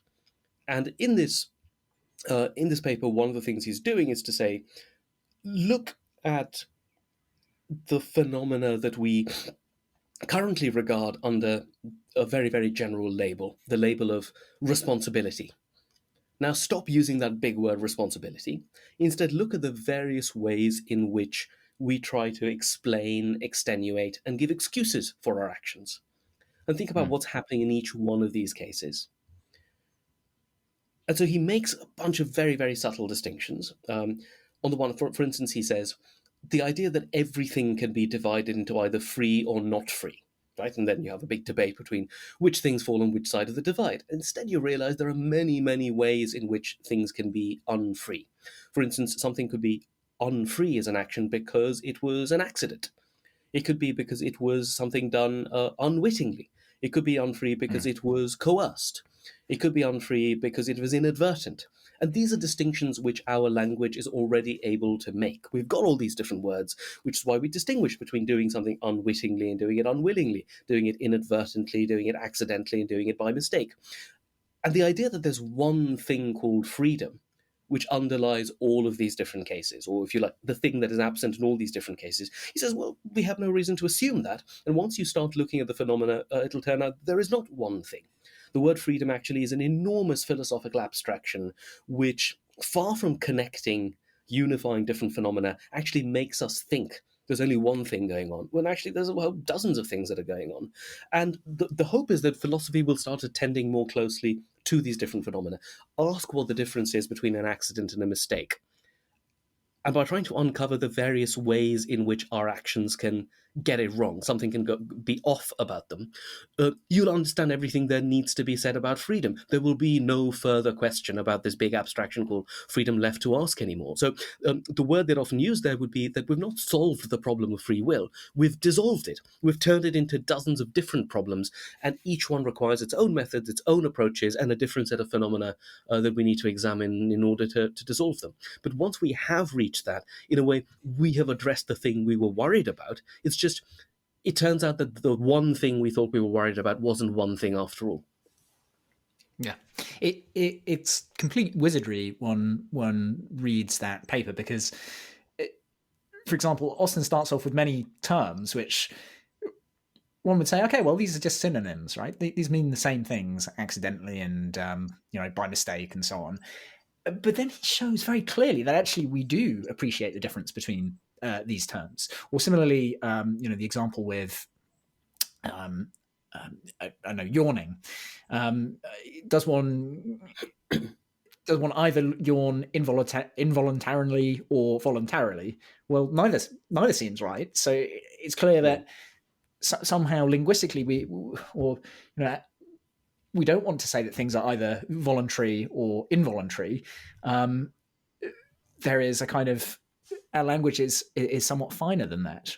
And in this paper, one of the things he's doing is to say, look at the phenomena that we currently regard under a very, very general label, the label of responsibility. Now, stop using that big word responsibility. Instead, look at the various ways in which we try to explain, extenuate, and give excuses for our actions. And think about what's happening in each one of these cases. And so he makes a bunch of very, very subtle distinctions. On the one, for instance, he says, the idea that everything can be divided into either free or not free, right? And then you have a big debate between which things fall on which side of the divide. Instead, you realize there are many, many ways in which things can be unfree. For instance, something could be unfree as an action because it was an accident. It could be because it was something done unwittingly. It could be unfree because it was coerced. It could be unfree because it was inadvertent. And these are distinctions which our language is already able to make. We've got all these different words, which is why we distinguish between doing something unwittingly and doing it unwillingly, doing it inadvertently, doing it accidentally, and doing it by mistake. And the idea that there's one thing called freedom, which underlies all of these different cases, or if you like, the thing that is absent in all these different cases, he says, well, we have no reason to assume that. And once you start looking at the phenomena, it'll turn out there is not one thing. The word freedom actually is an enormous philosophical abstraction, which, far from connecting, unifying different phenomena, actually makes us think there's only one thing going on, when actually there's dozens of things that are going on. And the hope is that philosophy will start attending more closely to these different phenomena. Ask what the difference is between an accident and a mistake. And by trying to uncover the various ways in which our actions can get it wrong, something can be off about them, you'll understand everything there needs to be said about freedom. There will be no further question about this big abstraction called freedom left to ask anymore. So the word they'd often use there would be that we've not solved the problem of free will, we've dissolved it. We've turned it into dozens of different problems, and each one requires its own methods, its own approaches, and a different set of phenomena that we need to examine in order to dissolve them. But once we have reached that, in a way, we have addressed the thing we were worried about. It's just, it turns out that the one thing we thought we were worried about wasn't one thing after all. Yeah, it's complete wizardry. One reads that paper because, for example, Austin starts off with many terms which one would say, okay, well, these are just synonyms, right? These mean the same things accidentally and by mistake and so on. But then he shows very clearly that actually we do appreciate the difference between these terms. Or similarly, the example with I know yawning. Does one either yawn involuntarily or voluntarily? Well, neither seems right. So it's clear that somehow linguistically we don't want to say that things are either voluntary or involuntary. There is a kind of our language is somewhat finer than that.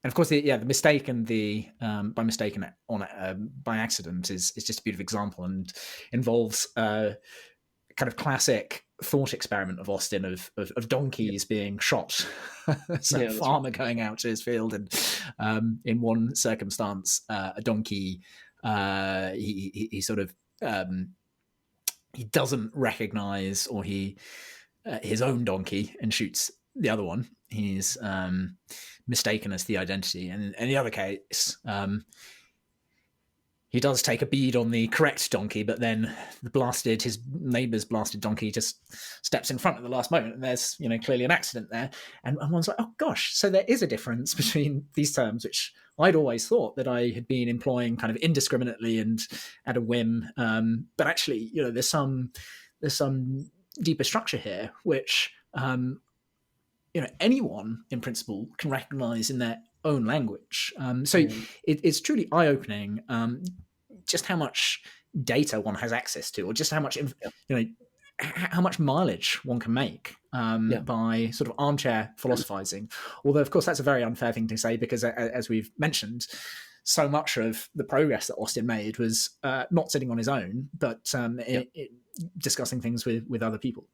And of course, the mistake and the by mistake and by accident is just a beautiful example and involves kind of classic thought experiment of Austin of donkeys being shot. So a farmer going out to his field and in one circumstance, a donkey he sort of he doesn't recognize or his own donkey and shoots the other one. He's mistaken as the identity. And in the other case, he does take a bead on the correct donkey, but then his neighbour's blasted donkey just steps in front at the last moment, and there's clearly an accident there. And one's like, oh gosh, so there is a difference between these terms, which I'd always thought that I had been employing kind of indiscriminately and at a whim. But actually, there's some deeper structure here, which anyone in principle can recognize in their own language. It's truly eye-opening just how much data one has access to, or just how much how much mileage one can make by sort of armchair philosophizing. Although, of course, that's a very unfair thing to say because, as we've mentioned, so much of the progress that Austin made was not sitting on his own, but discussing things with other people.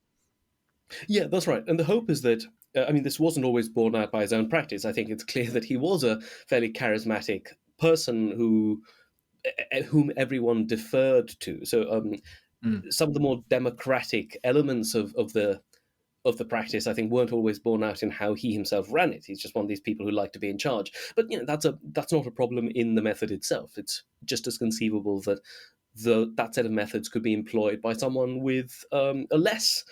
Yeah, that's right. And the hope is that, this wasn't always borne out by his own practice. I think it's clear that he was a fairly charismatic person whom everyone deferred to. So some of the more democratic elements of the practice, I think, weren't always borne out in how he himself ran it. He's just one of these people who like to be in charge. But that's not a problem in the method itself. It's just as conceivable that that set of methods could be employed by someone with a less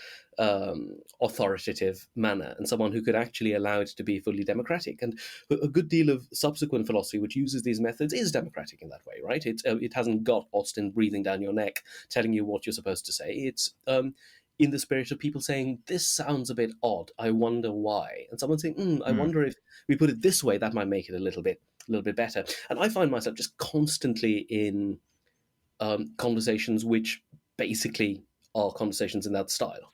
authoritative manner and someone who could actually allow it to be fully democratic. And a good deal of subsequent philosophy which uses these methods is democratic in that way, right? It hasn't got Austin breathing down your neck telling you what you're supposed to say. It's in the spirit of people saying, this sounds a bit odd, I wonder why. And someone saying, I wonder if we put it this way, that might make it a little bit better. And I find myself just constantly in conversations which basically are conversations in that style.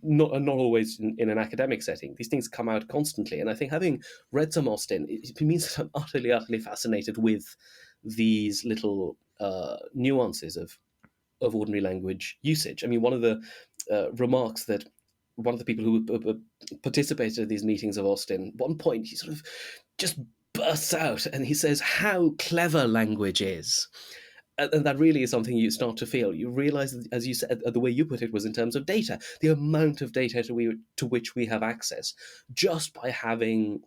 Not always in an academic setting. These things come out constantly. And I think having read some Austin, it means that I'm utterly fascinated with these little nuances of ordinary language usage. I mean, one of the remarks that one of the people who participated in these meetings of Austin, at one point he sort of just bursts out and he says how clever language is. And that really is something you start to feel. You realize, as you said, the way you put it was in terms of data, the amount of data to which we have access just by having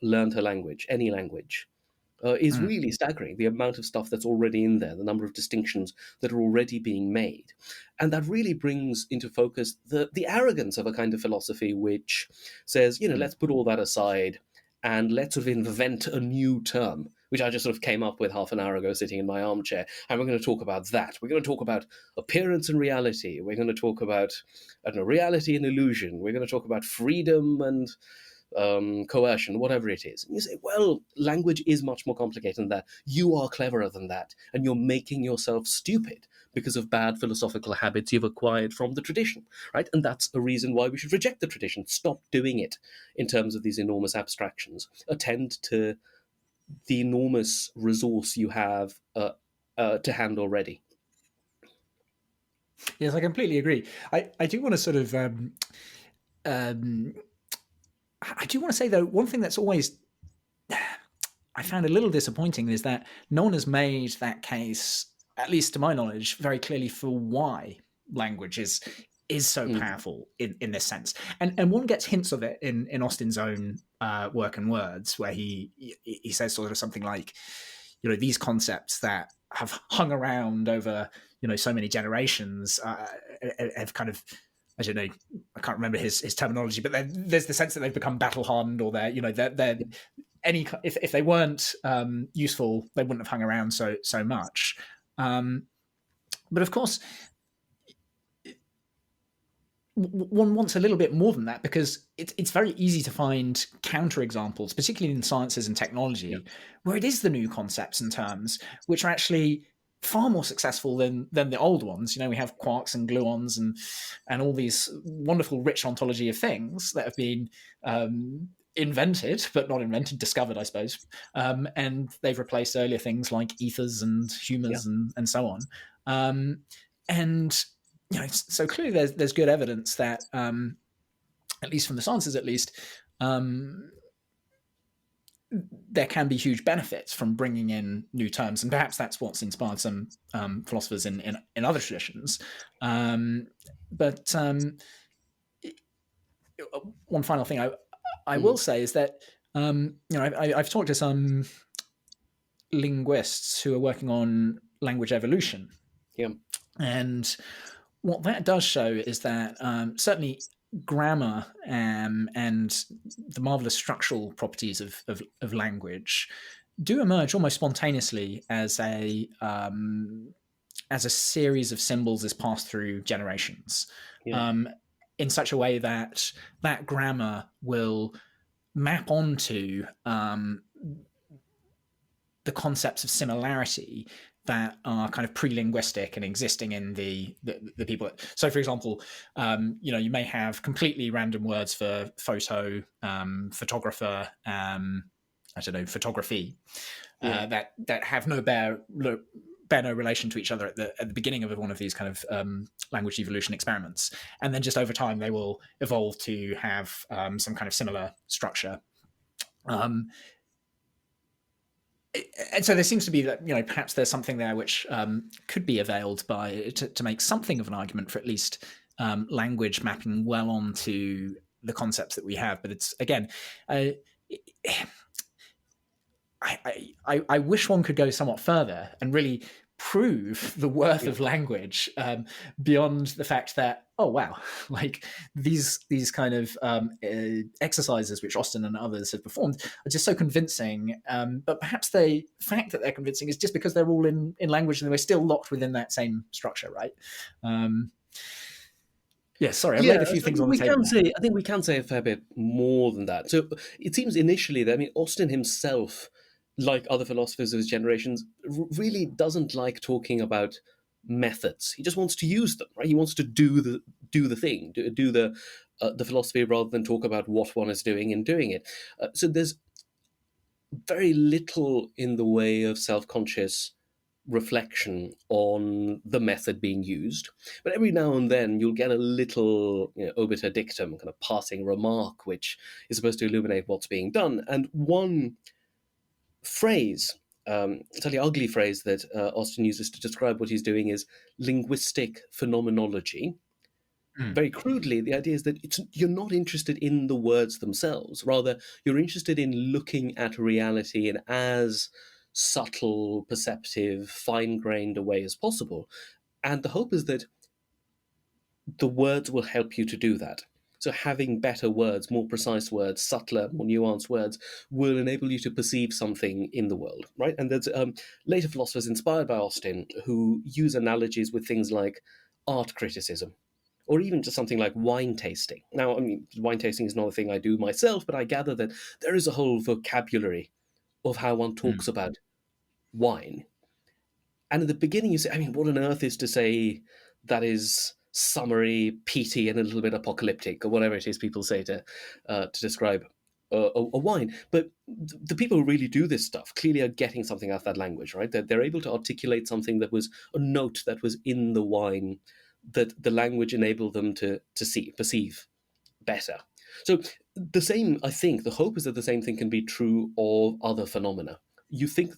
learned a language, any language, is really staggering. The amount of stuff that's already in there, the number of distinctions that are already being made. And that really brings into focus the arrogance of a kind of philosophy which says, let's put all that aside and let's sort of invent a new term, which I just sort of came up with half an hour ago sitting in my armchair. And we're going to talk about that. We're going to talk about appearance and reality. We're going to talk about, reality and illusion. We're going to talk about freedom and coercion, whatever it is. And you say, well, language is much more complicated than that. You are cleverer than that. And you're making yourself stupid because of bad philosophical habits you've acquired from the tradition, right? And that's a reason why we should reject the tradition. Stop doing it in terms of these enormous abstractions. Attend to the enormous resource you have to hand already. Yes, I completely agree. I do want to sort of I do want to say, though, one thing that's always I found a little disappointing is that no one has made that case at least to my knowledge, very clearly for why language is so powerful in this sense. And one gets hints of it in Austin's own work and words, where he says sort of something like, these concepts that have hung around over, so many generations have kind of, I don't know, I can't remember his terminology, but there's the sense that they've become battle hardened, or they're if they weren't useful, they wouldn't have hung around so much. But of course, one wants a little bit more than that, because it's very easy to find counterexamples, particularly in sciences and technology, where it is the new concepts and terms which are actually far more successful than the old ones. We have quarks and gluons and all these wonderful rich ontology of things that have been invented, but not invented, discovered, I suppose. And they've replaced earlier things like ethers and humors and so on. And so clearly there's good evidence that, at least from the sciences, there can be huge benefits from bringing in new terms, and perhaps that's what's inspired some philosophers in other traditions. But one final thing I will say is that I've talked to some linguists who are working on language evolution, and what that does show is that certainly grammar and the marvelous structural properties of language do emerge almost spontaneously as a series of symbols is passed through generations, in such a way that grammar will map onto the concepts of similarity that are kind of pre-linguistic and existing in the people. So, for example, you may have completely random words for photo, photographer, photography, that have bear no relation to each other at the beginning of one of these kind of language evolution experiments, and then just over time they will evolve to have some kind of similar structure. And so there seems to be that, perhaps there's something there which could be availed to make something of an argument for at least language mapping well onto the concepts that we have. But it's, again, I wish one could go somewhat further and really prove the worth of language beyond the fact that, oh wow, like these kind of exercises which Austin and others have performed are just so convincing, but perhaps the fact that they're convincing is just because they're all in language and we're still locked within that same structure, right? Sorry, I've laid a few things on the table. I think we can say a fair bit more than that. So it seems initially that, Austin himself, like other philosophers of his generations, really doesn't like talking about methods. He just wants to use them, right? He wants to do the thing, do the philosophy, rather than talk about what one is doing and doing it. So there's very little in the way of self-conscious reflection on the method being used, but every now and then you'll get a little obiter dictum, kind of passing remark, which is supposed to illuminate what's being done. And one phrase, a totally ugly phrase that Austin uses to describe what he's doing, is linguistic phenomenology. Very crudely, the idea is that you're not interested in the words themselves. Rather, you're interested in looking at reality in as subtle, perceptive, fine-grained a way as possible. And the hope is that the words will help you to do that. So having better words, more precise words, subtler, more nuanced words, will enable you to perceive something in the world, right? And there's later philosophers inspired by Austin who use analogies with things like art criticism, or even just something like wine tasting. Now, wine tasting is not a thing I do myself, but I gather that there is a whole vocabulary of how one talks about wine. And at the beginning you say, what on earth is to say that is summery, peaty, and a little bit apocalyptic, or whatever it is people say to describe a wine. But the people who really do this stuff clearly are getting something out of that language, right? That they're able to articulate something that was a note that was in the wine, that the language enabled them to perceive better. So the hope is that the same thing can be true of other phenomena. You think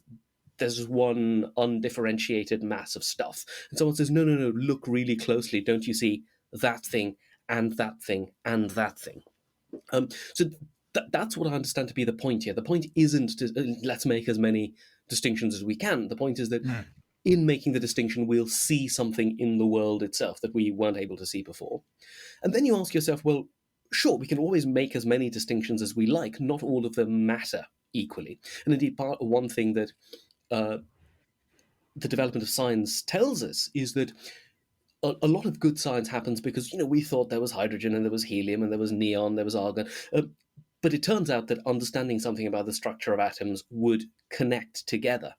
there's one undifferentiated mass of stuff. And someone says, no, look really closely. Don't you see that thing and that thing and that thing? So that's what I understand to be the point here. The point isn't to, let's make as many distinctions as we can. The point is that in making the distinction, we'll see something in the world itself that we weren't able to see before. And then you ask yourself, well, sure, we can always make as many distinctions as we like. Not all of them matter equally. And indeed, one thing that the development of science tells us is that a lot of good science happens because, we thought there was hydrogen and there was helium and there was neon, there was argon. But it turns out that understanding something about the structure of atoms would connect together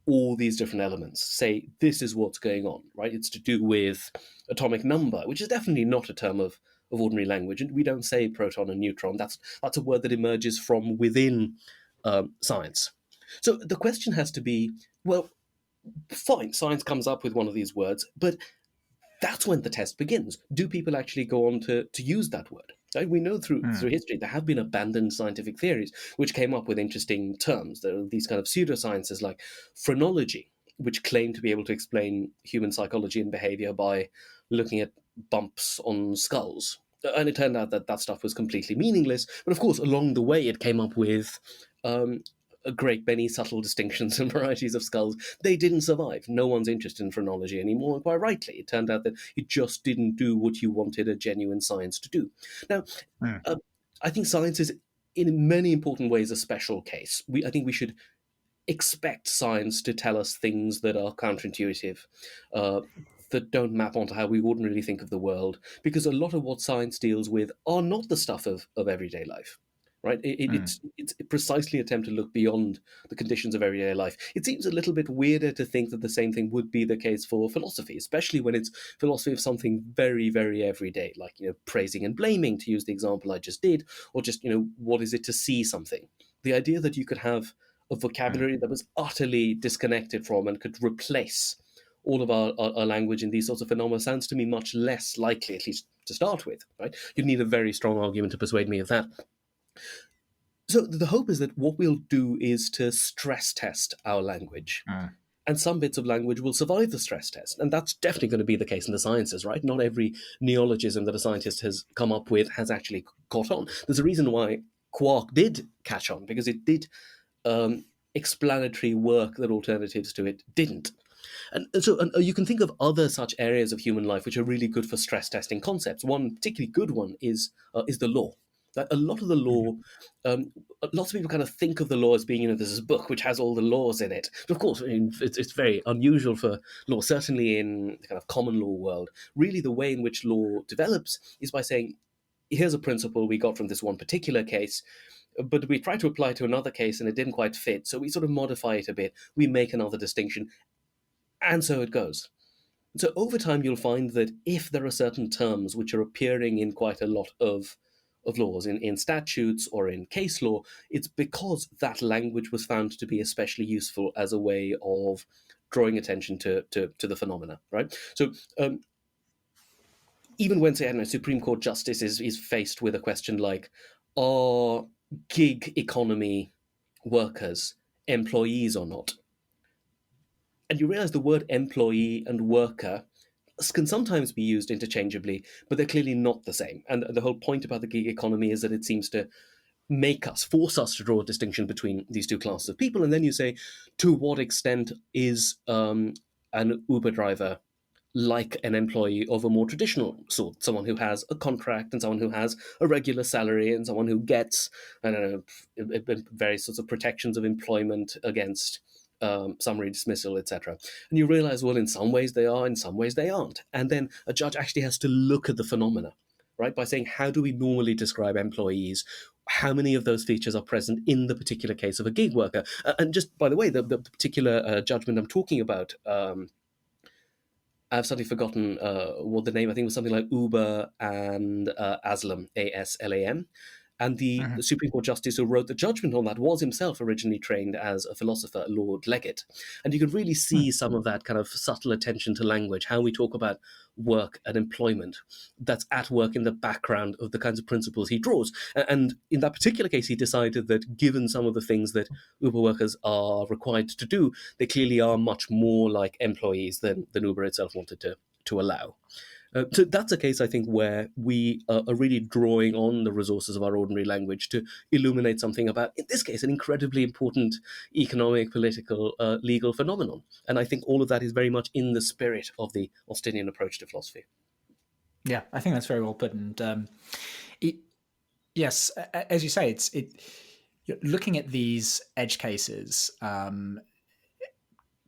all these different elements, say this is what's going on, right? It's to do with atomic number, which is definitely not a term of ordinary language. And we don't say proton and neutron. That's a word that emerges from within science. So the question has to be, well, fine, science comes up with one of these words, but that's when the test begins. Do people actually go on to use that word? Right? We know through history there have been abandoned scientific theories which came up with interesting terms. There are these kind of pseudosciences like phrenology, which claim to be able to explain human psychology and behavior by looking at bumps on skulls. And it turned out that stuff was completely meaningless. But of course, along the way, it came up with a great many subtle distinctions and varieties of skulls. They didn't survive. No one's interested in phrenology anymore, and quite rightly. It turned out that it just didn't do what you wanted a genuine science to do. Now, I think science is, in many important ways, a special case. I think we should expect science to tell us things that are counterintuitive, that don't map onto how we ordinarily think of the world, because a lot of what science deals with are not the stuff of everyday life. Right? It's precisely an attempt to look beyond the conditions of everyday life. It seems a little bit weirder to think that the same thing would be the case for philosophy, especially when it's philosophy of something very, very everyday, like praising and blaming, to use the example I just did, or just what is it to see something. The idea that you could have a vocabulary that was utterly disconnected from and could replace all of our language in these sorts of phenomena sounds to me much less likely, at least to start with. Right? You'd need a very strong argument to persuade me of that. So the hope is that what we'll do is to stress test our language. And some bits of language will survive the stress test. And that's definitely going to be the case in the sciences, right? Not every neologism that a scientist has come up with has actually caught on. There's a reason why quark did catch on, because it did explanatory work that alternatives to it didn't. And so you can think of other such areas of human life which are really good for stress testing concepts. One particularly good one is the law. That a lot of the law, lots of people kind of think of the law as being, there's this book which has all the laws in it. But of course, it's very unusual for law, certainly in the kind of common law world. Really, the way in which law develops is by saying, here's a principle we got from this one particular case, but we tried to apply it to another case and it didn't quite fit. So we sort of modify it a bit. We make another distinction. And so it goes. So over time, you'll find that if there are certain terms which are appearing in quite a lot of laws, in statutes or in case law, it's because that language was found to be especially useful as a way of drawing attention to the phenomena, right? So even when, say, I don't know, Supreme Court justice is faced with a question like, are gig economy workers employees or not? And you realize the word employee and worker can sometimes be used interchangeably, but they're clearly not the same. And the whole point about the gig economy is that it seems to force us to draw a distinction between these two classes of people. And then you say, to what extent is an Uber driver like an employee of a more traditional sort, someone who has a contract and someone who has a regular salary and someone who gets, I don't know, various sorts of protections of employment against summary dismissal, etc. And you realize, well, in some ways they are, in some ways they aren't. And then a judge actually has to look at the phenomena, right, by saying, how do we normally describe employees? How many of those features are present in the particular case of a gig worker? And just, by the way, the particular judgment I'm talking about, I've suddenly forgotten what the name, I think it was something like Uber and Aslam, A-S-L-A-M. And the Supreme Court justice who wrote the judgment on that was himself originally trained as a philosopher, Lord Leggett. And you can really see some of that kind of subtle attention to language, how we talk about work and employment, that's at work in the background of the kinds of principles he draws. And in that particular case, he decided that given some of the things that Uber workers are required to do, they clearly are much more like employees than Uber itself wanted to allow. So that's a case, I think, where we are really drawing on the resources of our ordinary language to illuminate something about, in this case, an incredibly important economic, political, legal phenomenon. And I think all of that is very much in the spirit of the Austinian approach to philosophy. Yeah, I think that's very well put. And yes, as you say, looking at these edge cases,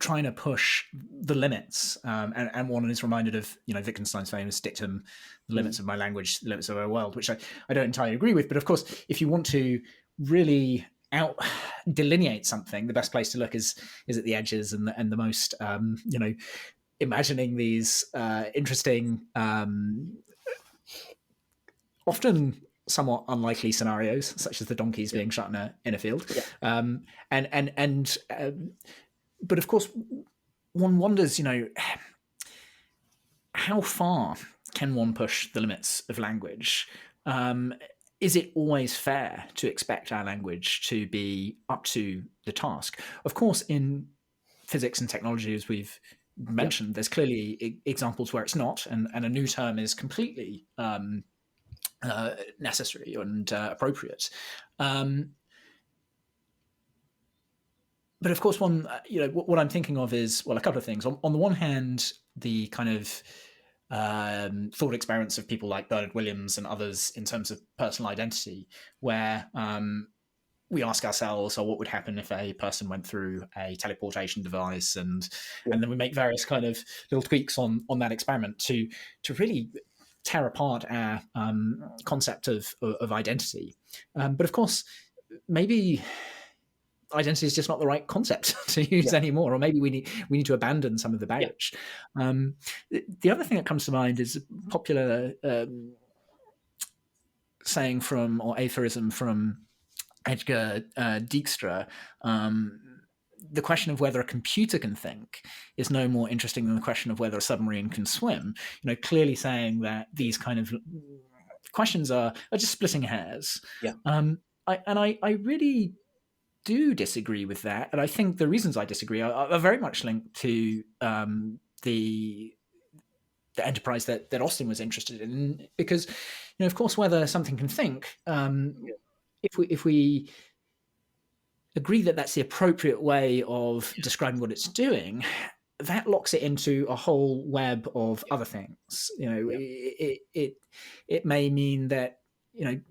trying to push the limits, and one is reminded of Wittgenstein's famous dictum, "The limits of my language, the limits of my world," which I don't entirely agree with. But of course, if you want to really delineate something, the best place to look is at the edges and the most imagining these interesting, often somewhat unlikely scenarios, such as the donkeys being shut in a field, but of course, one wonders, how far can one push the limits of language? Is it always fair to expect our language to be up to the task? Of course, in physics and technology, as we've mentioned, there's clearly examples where it's not, and a new term is completely necessary and appropriate. But of course, what I'm thinking of is, well, a couple of things. On the one hand, the kind of thought experiments of people like Bernard Williams and others in terms of personal identity, where we ask ourselves, what would happen if a person went through a teleportation device, and then we make various kind of little tweaks on that experiment to really tear apart our concept of identity. But of course, maybe identity is just not the right concept to use anymore, or maybe we need to abandon some of the baggage. The other thing that comes to mind is a popular saying or aphorism from Edgar Dijkstra. The question of whether a computer can think is no more interesting than the question of whether a submarine can swim. Clearly saying that these kind of questions are just splitting hairs. I really do disagree with that, and I think the reasons I disagree are very much linked to the enterprise that Austin was interested in, because of course, whether something can think, if we agree that that's the appropriate way of describing what it's doing, that locks it into a whole web of other things. It may mean that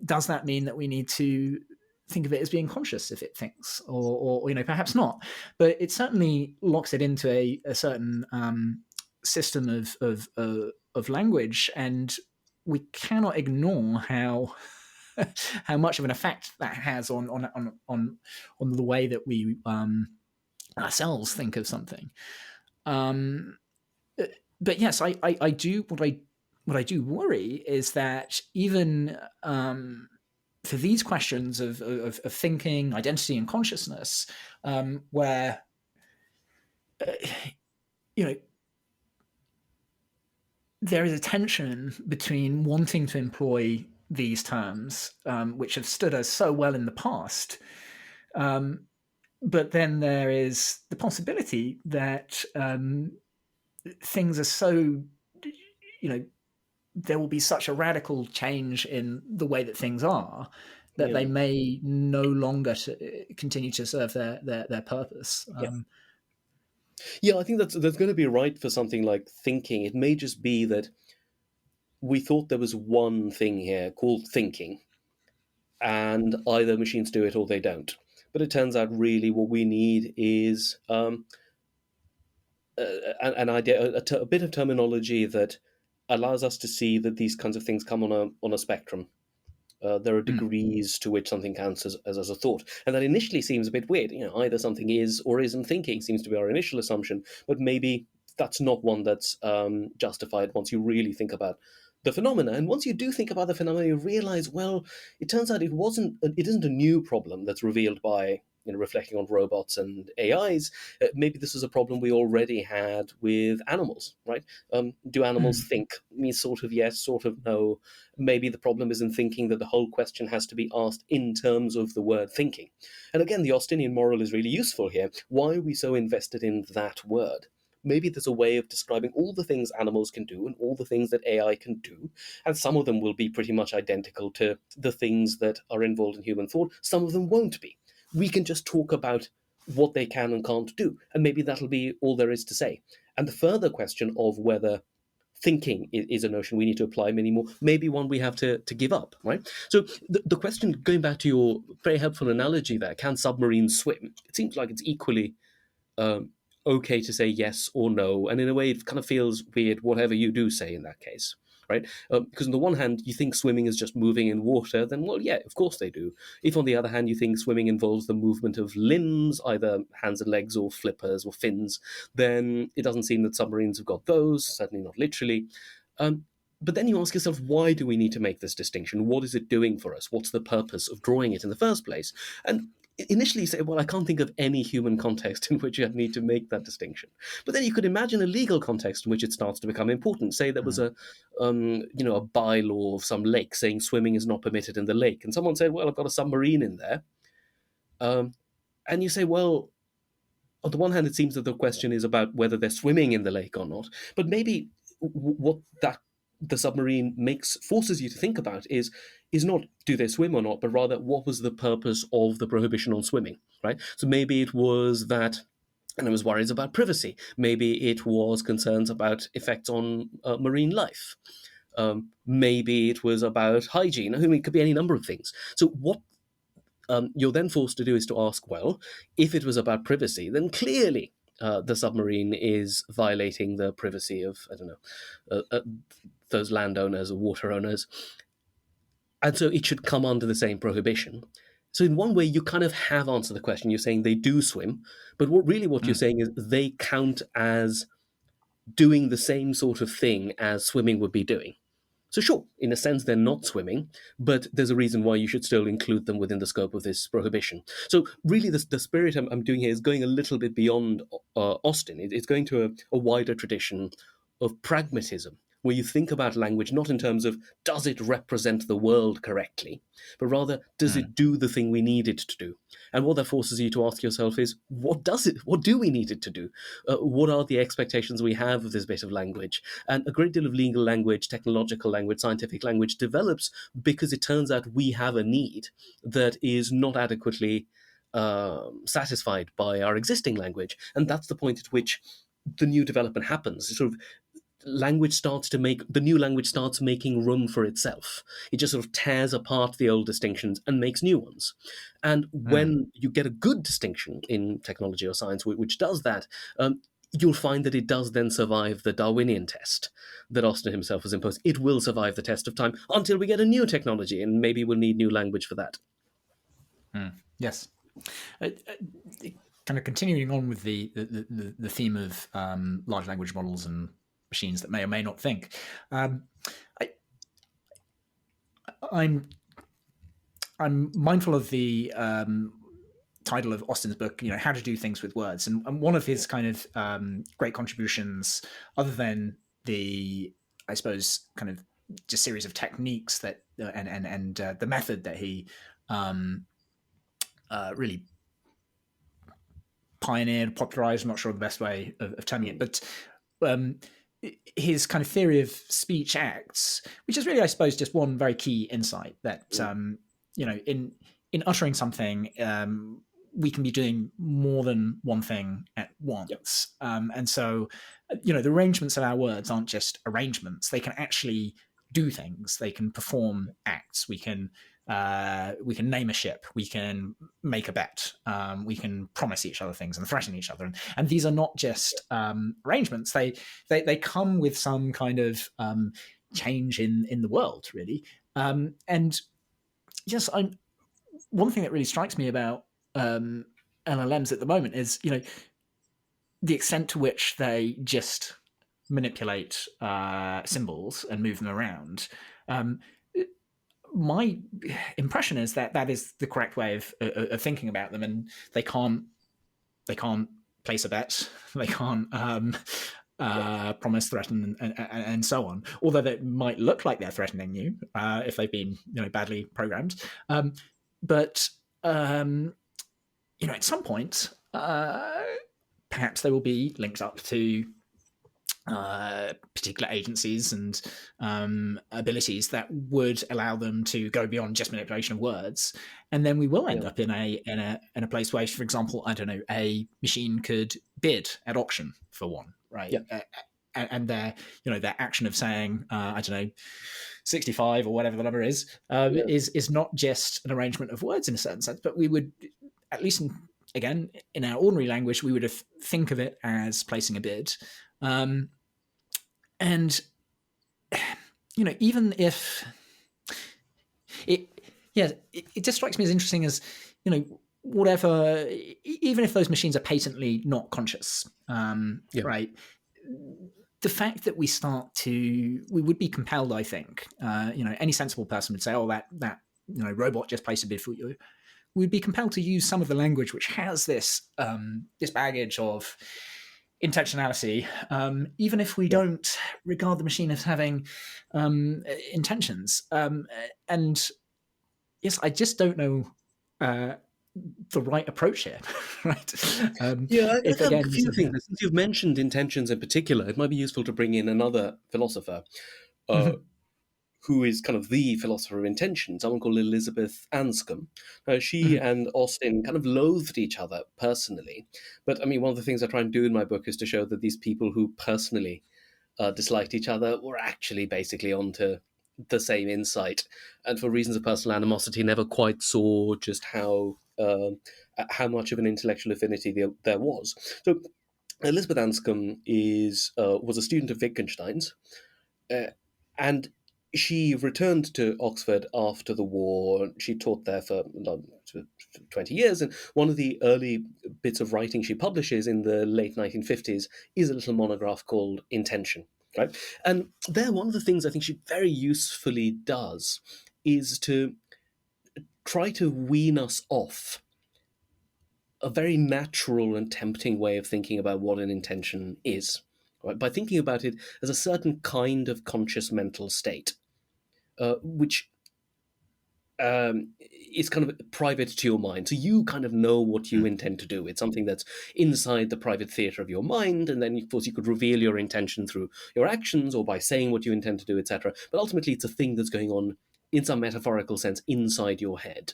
does that mean that we need to think of it as being conscious if it thinks, or perhaps not, but it certainly locks it into a certain system of language, and we cannot ignore how much of an effect that has on the way that we ourselves think of something. But yes, I do what I do worry is that even for these questions of thinking, identity, and consciousness, where there is a tension between wanting to employ these terms, which have stood us so well in the past, but then there is the possibility that things are so, there will be such a radical change in the way that things are that they may no longer continue to serve their purpose. I think that's going to be right for something like thinking. It may just be that we thought there was one thing here called thinking, and either machines do it or they don't. But it turns out really what we need is an idea, a bit of terminology that allows us to see that these kinds of things come on a spectrum. There are degrees to which something counts as a thought. And that initially seems a bit weird. Either something is or isn't thinking seems to be our initial assumption, but maybe that's not one that's justified once you really think about the phenomena. And once you do think about the phenomena, you realize, well, it turns out it isn't a new problem that's revealed by reflecting on robots and AIs. Maybe this is a problem we already had with animals, right? Do animals think? Me, sort of yes, sort of no. Maybe the problem is in thinking that the whole question has to be asked in terms of the word thinking. And again, the Austinian moral is really useful here. Why are we so invested in that word? Maybe there's a way of describing all the things animals can do and all the things that AI can do, and some of them will be pretty much identical to the things that are involved in human thought. Some of them won't be. We can just talk about what they can and can't do, and maybe that'll be all there is to say. And the further question of whether thinking is a notion we need to apply many more, maybe one we have to give up, right? So the question, going back to your very helpful analogy there, can submarines swim? It seems like it's equally okay to say yes or no, and in a way it kind of feels weird whatever you do say in that case, right? Because on the one hand you think swimming is just moving in water, then well, yeah, of course they do. If on the other hand you think swimming involves the movement of limbs, either hands and legs or flippers or fins, then it doesn't seem that submarines have got those, certainly not literally. But then you ask yourself, why do we need to make this distinction? What is it doing for us? What's the purpose of drawing it in the first place? And initially you say, well, I can't think of any human context in which you need to make that distinction. But then you could imagine a legal context in which it starts to become important. Say there was a bylaw of some lake saying swimming is not permitted in the lake, and someone said, well, I've got a submarine in there. And you say, well, on the one hand, it seems that the question is about whether they're swimming in the lake or not. But maybe what the submarine forces you to think about is not do they swim or not, but rather what was the purpose of the prohibition on swimming, right? So maybe it was that, and it was worries about privacy. Maybe it was concerns about effects on marine life. Maybe it was about hygiene. I mean, it could be any number of things. So what you're then forced to do is to ask, well, if it was about privacy, then clearly the submarine is violating the privacy of, I don't know, those landowners or water owners. And so it should come under the same prohibition. So in one way, you kind of have answered the question. You're saying they do swim, but what you're saying is they count as doing the same sort of thing as swimming would be doing. So sure, in a sense, they're not swimming, but there's a reason why you should still include them within the scope of this prohibition. So really, the spirit I'm doing here is going a little bit beyond Austin. It's going to a wider tradition of pragmatism, where you think about language not in terms of does it represent the world correctly, but rather does it do the thing we need it to do? And what that forces you to ask yourself is, what do we need it to do? What are the expectations we have of this bit of language? And a great deal of legal language, technological language, scientific language develops because it turns out we have a need that is not adequately satisfied by our existing language. And that's the point at which the new development happens. It's sort of the new language starts making room for itself. It just sort of tears apart the old distinctions and makes new ones. And when you get a good distinction in technology or science which does that, you'll find that it does then survive the Darwinian test that Austin himself has imposed. It will survive the test of time until we get a new technology, and maybe we'll need new language for that. Yes. Kind of continuing on with the theme of large language models and machines that may or may not think. I'm mindful of the title of Austin's book, How to Do Things with Words, and one of his kind of great contributions, other than the, I suppose, kind of just series of techniques that and the method that he really pioneered, popularized. I'm not sure the best way of terming it, but his kind of theory of speech acts, which is really, I suppose, just one very key insight that in uttering something, we can be doing more than one thing at once. And so, the arrangements of our words aren't just arrangements; they can actually do things. They can perform acts. We can name a ship, we can make a bet, we can promise each other things and threaten each other, and these are not just arrangements. They come with some kind of change in the world, really. And yes, one thing that really strikes me about LLMs at the moment is the extent to which they just manipulate symbols and move them around. Um, my impression is that that is the correct way of thinking about them, and they can't place a bet, they can't promise, threaten, and so on. Although that might look like they're threatening you if they've been badly programmed, but at some point, perhaps they will be linked up to particular agencies and abilities that would allow them to go beyond just manipulation of words, and then we will end up in a place where, for example, I don't know, a machine could bid at auction for one, right? And their action of saying I don't know, 65 or whatever the number is not just an arrangement of words in a certain sense, but we would, at least again in our ordinary language, we would think of it as placing a bid. And even if it just strikes me as interesting as whatever, even if those machines are patently not conscious, right? The fact that we would be compelled, I think, any sensible person would say, oh, that robot just placed a bid for you. We'd be compelled to use some of the language which has this baggage of intentionality, even if we don't regard the machine as having intentions. And yes, I just don't know the right approach here. Right? I have a few things. Since you've mentioned intentions in particular, it might be useful to bring in another philosopher who is kind of the philosopher of intention, someone called Elizabeth Anscombe. She and Austin kind of loathed each other personally. But I mean, one of the things I try and do in my book is to show that these people who personally disliked each other were actually basically onto the same insight, and for reasons of personal animosity never quite saw just how much of an intellectual affinity there was. So Elizabeth Anscombe was a student of Wittgenstein's, and she returned to Oxford after the war. She taught there for 20 years, and one of the early bits of writing she publishes in the late 1950s is a little monograph called Intention. Right? And there, one of the things I think she very usefully does is to try to wean us off a very natural and tempting way of thinking about what an intention is, right? By thinking about it as a certain kind of conscious mental state, which is kind of private to your mind. So you kind of know what you intend to do. It's something that's inside the private theatre of your mind, and then, of course, you could reveal your intention through your actions or by saying what you intend to do, etc. But ultimately, it's a thing that's going on, in some metaphorical sense, inside your head.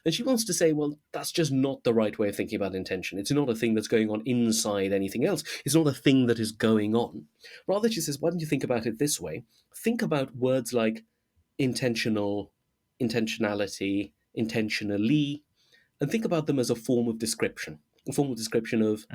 And she wants to say, well, that's just not the right way of thinking about intention. It's not a thing that's going on inside anything else. It's not a thing that is going on. Rather, she says, why don't you think about it this way? Think about words like intentional, intentionality, intentionally, and think about them as a form of description of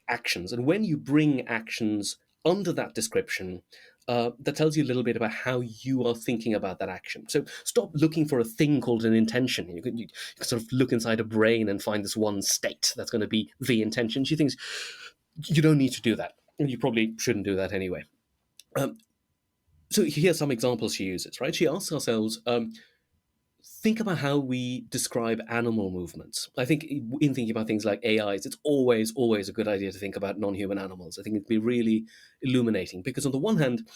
actions. And when you bring actions under that description, that tells you a little bit about how you are thinking about that action. So stop looking for a thing called an intention. You can sort of look inside a brain and find this one state that's going to be the intention. She thinks you don't need to do that. And you probably shouldn't do that anyway. So here's some examples she uses, right? She asks ourselves, think about how we describe animal movements. I think in thinking about things like AIs, it's always a good idea to think about non-human animals. I think it'd be really illuminating because on the one hand,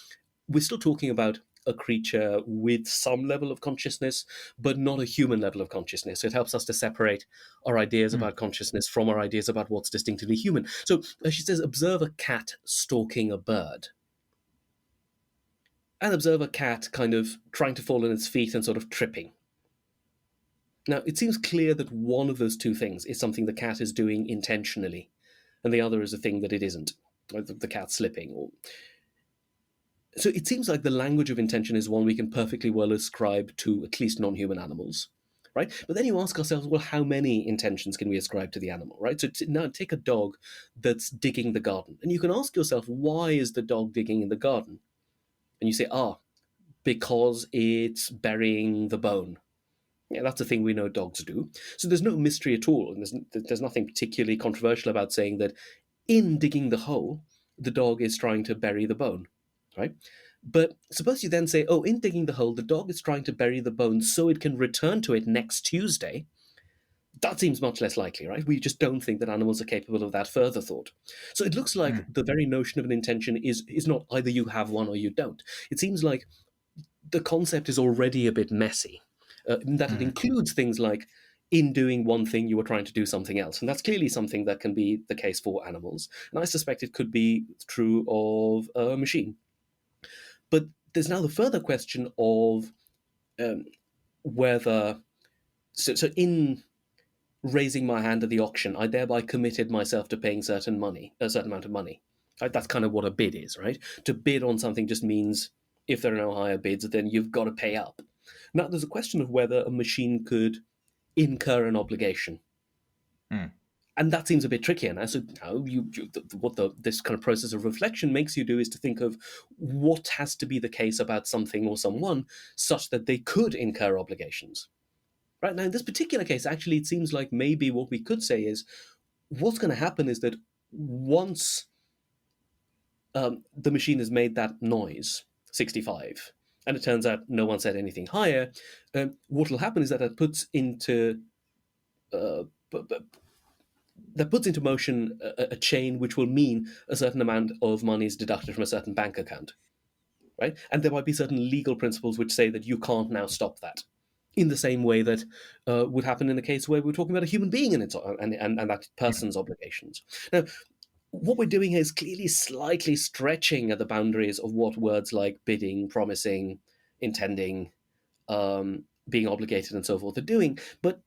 we're still talking about a creature with some level of consciousness, but not a human level of consciousness. So it helps us to separate our ideas about consciousness from our ideas about what's distinctively human. So she says, observe a cat stalking a bird. And observe a cat kind of trying to fall on its feet and sort of tripping. Now, it seems clear that one of those two things is something the cat is doing intentionally, and the other is a thing that it isn't, or the cat slipping. So it seems like the language of intention is one we can perfectly well ascribe to at least non-human animals, right? But then you ask ourselves, well, how many intentions can we ascribe to the animal, right? So now take a dog that's digging the garden, and you can ask yourself, why is the dog digging in the garden? And you say, because it's burying the bone. Yeah, that's a thing we know dogs do. So there's no mystery at all. And there's nothing particularly controversial about saying that in digging the hole, the dog is trying to bury the bone, right? But suppose you then say, oh, in digging the hole, the dog is trying to bury the bone so it can return to it next Tuesday. That seems much less likely, right? We just don't think that animals are capable of that further thought. So it looks like the very notion of an intention is not either you have one or you don't. It seems like the concept is already a bit messy, in that it includes things like, in doing one thing, you were trying to do something else. And that's clearly something that can be the case for animals. And I suspect it could be true of a machine. But there's now the further question of whether... So in raising my hand at the auction, I thereby committed myself to paying a certain amount of money. Right? That's kind of what a bid is, right? To bid on something just means if there are no higher bids, then you've got to pay up. Now, there's a question of whether a machine could incur an obligation. And that seems a bit trickier now. So now this kind of process of reflection makes you do is to think of what has to be the case about something or someone such that they could incur obligations. Right now, in this particular case, actually, it seems like maybe what we could say is what's going to happen is that once the machine has made that noise, 65, and it turns out no one said anything higher, what will happen is that it puts into motion a chain which will mean a certain amount of money is deducted from a certain bank account, right? And there might be certain legal principles which say that you can't now stop that, in the same way that would happen in a case where we're talking about a human being and that person's obligations. Now, what we're doing here is clearly slightly stretching at the boundaries of what words like bidding, promising, intending, being obligated, and so forth are doing. But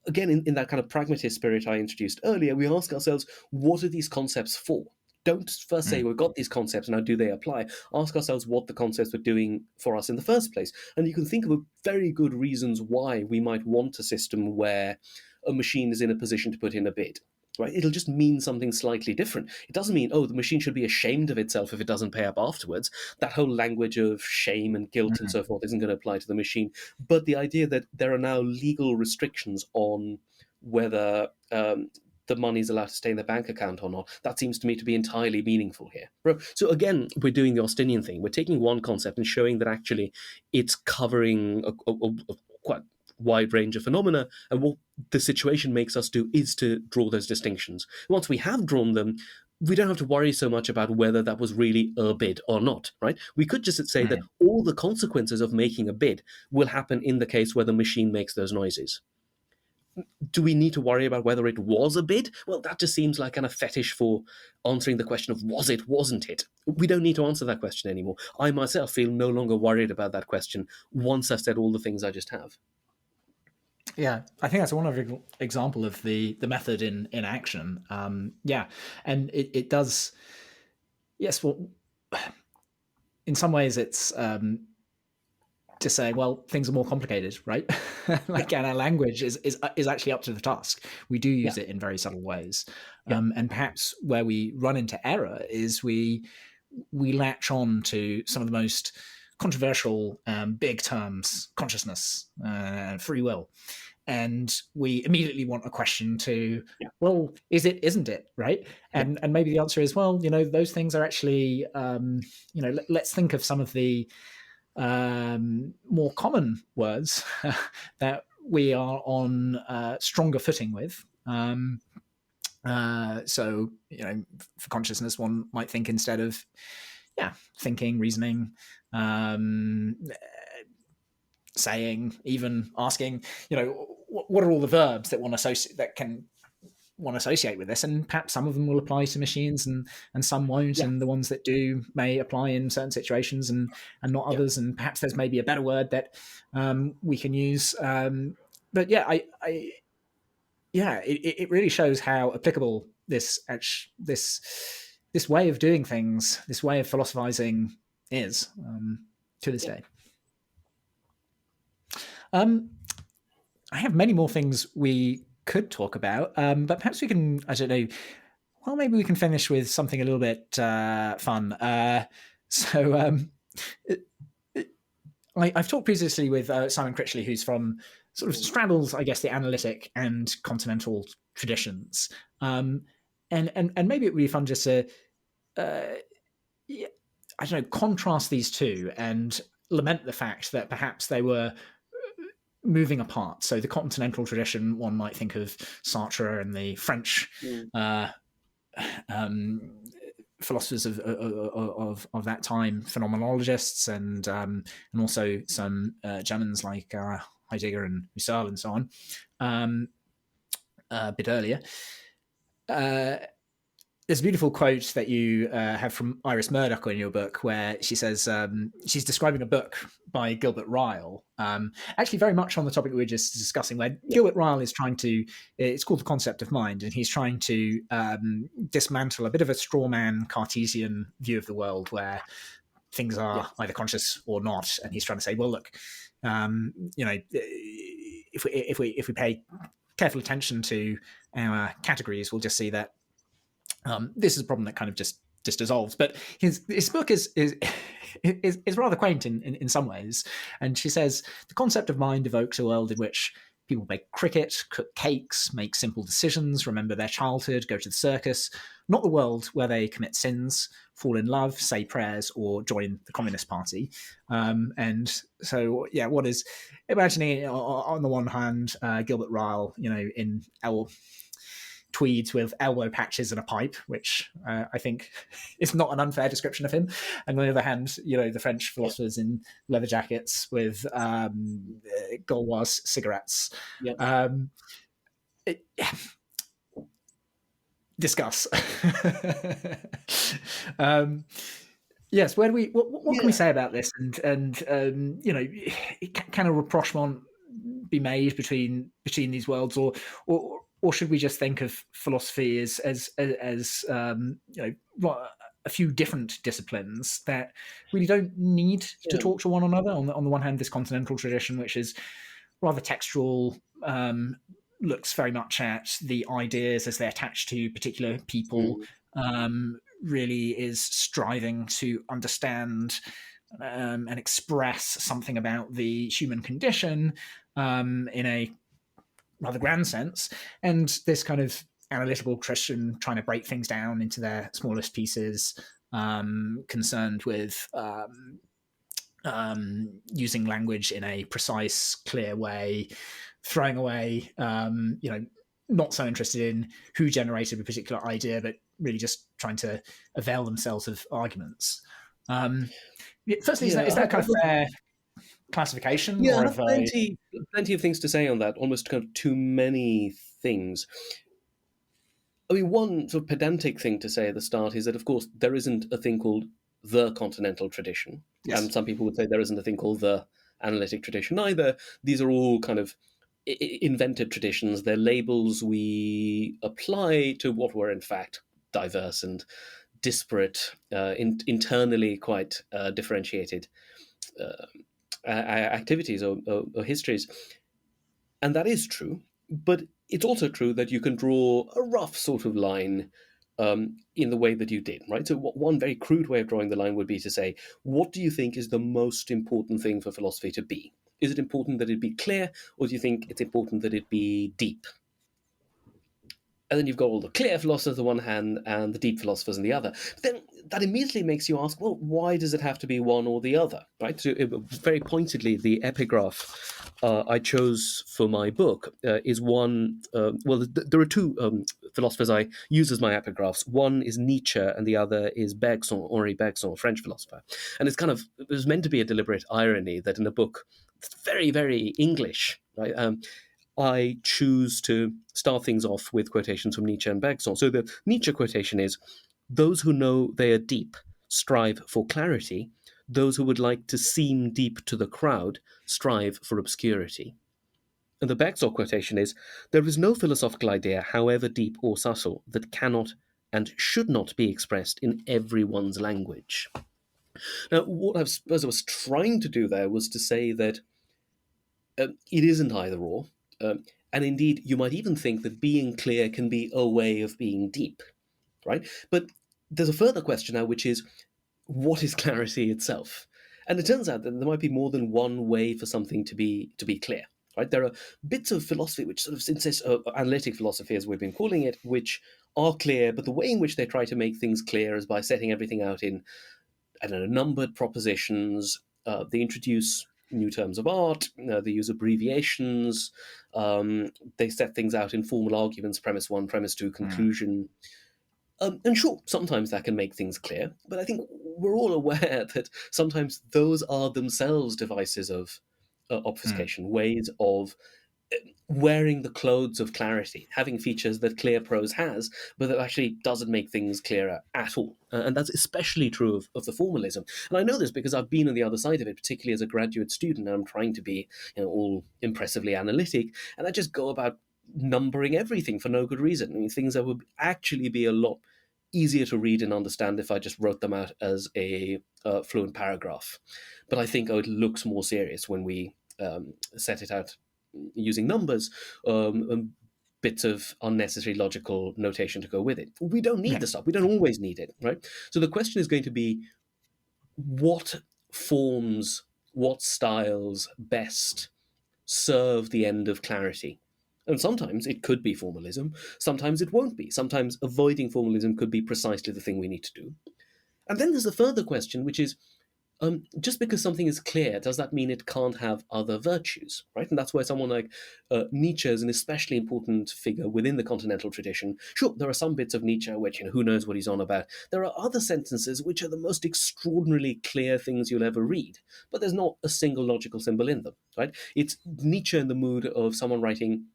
again, in that kind of pragmatist spirit I introduced earlier, we ask ourselves, what are these concepts for? Don't first say, we've got these concepts, now do they apply? Ask ourselves what the concepts were doing for us in the first place. And you can think of very good reasons why we might want a system where a machine is in a position to put in a bid. Right? It'll just mean something slightly different. It doesn't mean, the machine should be ashamed of itself if it doesn't pay up afterwards. That whole language of shame and guilt and so forth isn't going to apply to the machine. But the idea that there are now legal restrictions on whether the money is allowed to stay in the bank account or not, that seems to me to be entirely meaningful here. So again, we're doing the Austinian thing. We're taking one concept and showing that actually it's covering a quite wide range of phenomena, and what the situation makes us do is to draw those distinctions. Once we have drawn them, we don't have to worry so much about whether that was really a bid or not, right? We could just say that all the consequences of making a bid will happen in the case where the machine makes those noises. Do we need to worry about whether it was a bid? Well, that just seems like a fetish for answering the question of was it, wasn't it? We don't need to answer that question anymore. I myself feel no longer worried about that question once I've said all the things I just have. Yeah, I think that's a wonderful example of the method in action. Yeah, and it does. Yes, well, in some ways, it's to say, well, things are more complicated, right? And our language is actually up to the task. We do use it in very subtle ways, and perhaps where we run into error is we latch on to some of the most controversial big terms: consciousness, free will. And we immediately want a question to, well, is it, isn't it, right? And maybe the answer is, well, those things are actually, let's think of some of the more common words that we are on stronger footing with. So, for consciousness, one might think instead of, thinking, reasoning, saying, even asking, what are all the verbs that one associate with this? And perhaps some of them will apply to machines and some won't, and the ones that do may apply in certain situations and not others. And perhaps there's maybe a better word that we can use. But it really shows how applicable this way of doing things, this way of philosophizing is to this day. I have many more things we could talk about, but perhaps we can, I don't know, well, maybe we can finish with something a little bit fun. I've talked previously with Simon Critchley, who's from sort of straddles, I guess, the Analytic and Continental traditions. And maybe it would be fun just to I don't know, contrast these two and lament the fact that perhaps they were moving apart. So the continental tradition, one might think of Sartre and the French philosophers of that time, phenomenologists, and also some Germans like Heidegger and Husserl and so on, a bit earlier. There's a beautiful quote that you have from Iris Murdoch in your book, where she says she's describing a book by Gilbert Ryle, actually very much on the topic we were just discussing, where Gilbert Ryle is trying to, it's called The Concept of Mind, and he's trying to dismantle a bit of a straw man Cartesian view of the world where things are either conscious or not. And he's trying to say, well, look, if we pay careful attention to our categories, we'll just see that this is a problem that kind of just dissolves. But his book is rather quaint in some ways. And she says the concept of mind evokes a world in which people play cricket, cook cakes, make simple decisions, remember their childhood, go to the circus, not the world where they commit sins, fall in love, say prayers, or join the Communist Party. And so, what is imagining on the one hand, Gilbert Ryle, in tweeds with elbow patches and a pipe, which I think is not an unfair description of him. And on the other hand, the French philosophers in leather jackets with Gauloise cigarettes. Discuss. Yes, where do we? What can we say about this? And can a rapprochement be made between these worlds, or should we just think of philosophy as a few different disciplines that really don't need to talk to one another? On the one hand, this continental tradition, which is rather textual, looks very much at the ideas as they attach to particular people, really is striving to understand and express something about the human condition in a rather grand sense, and this kind of analytical Christian trying to break things down into their smallest pieces, concerned with using language in a precise, clear way, throwing away, not so interested in who generated a particular idea, but really just trying to avail themselves of arguments. Firstly, is that kind of fair classification? Yeah, plenty of things to say on that, almost kind of too many things. I mean, one sort of pedantic thing to say at the start is that, of course, there isn't a thing called the continental tradition. Yes. And some people would say there isn't a thing called the analytic tradition either. These are all kind of invented traditions. They're labels we apply to what were, in fact, diverse and disparate, internally quite differentiated activities or histories. And that is true, but it's also true that you can draw a rough sort of line in the way that you did, right? So one very crude way of drawing the line would be to say, what do you think is the most important thing for philosophy to be? Is it important that it be clear, or do you think it's important that it be deep? And then you've got all the clear philosophers on the one hand and the deep philosophers on the other. But then that immediately makes you ask, well, why does it have to be one or the other, right? So very pointedly, the epigraph I chose for my book is one, there are two philosophers I use as my epigraphs. One is Nietzsche and the other is Bergson, Henri Bergson, a French philosopher. And it was meant to be a deliberate irony that in a book that's very, very English, right? I choose to start things off with quotations from Nietzsche and Bergson. So the Nietzsche quotation is, those who know they are deep strive for clarity. Those who would like to seem deep to the crowd strive for obscurity. And the Bergson quotation is, there is no philosophical idea, however deep or subtle, that cannot and should not be expressed in everyone's language. Now, what I suppose I was trying to do there was to say that it isn't either or. And indeed, you might even think that being clear can be a way of being deep, right? But there's a further question now, which is, what is clarity itself? And it turns out that there might be more than one way for something to be clear. Right? There are bits of philosophy which sort of insist, analytic philosophy as we've been calling it, which are clear, but the way in which they try to make things clear is by setting everything out in, I don't know, numbered propositions. They introduce new terms of art. They use abbreviations. They set things out in formal arguments: premise one, premise two, conclusion. And sure, sometimes that can make things clear, but I think we're all aware that sometimes those are themselves devices of obfuscation, ways of wearing the clothes of clarity, having features that clear prose has, but that actually doesn't make things clearer at all. And that's especially true of the formalism. And I know this because I've been on the other side of it, particularly as a graduate student, and I'm trying to be, all impressively analytic, and I just go about numbering everything for no good reason. I mean, things that would actually be a lot easier to read and understand if I just wrote them out as a fluent paragraph. But I think it looks more serious when we set it out using numbers, bits of unnecessary logical notation to go with it. We don't need the stuff. We don't always need it, right? So the question is going to be what forms, what styles best serve the end of clarity. And sometimes it could be formalism, sometimes it won't be. Sometimes avoiding formalism could be precisely the thing we need to do. And then there's a further question, which is just because something is clear, does that mean it can't have other virtues, right? And that's where someone like Nietzsche is an especially important figure within the Continental tradition. Sure, there are some bits of Nietzsche which, who knows what he's on about. There are other sentences which are the most extraordinarily clear things you'll ever read, but there's not a single logical symbol in them, right? It's Nietzsche in the mood of someone writing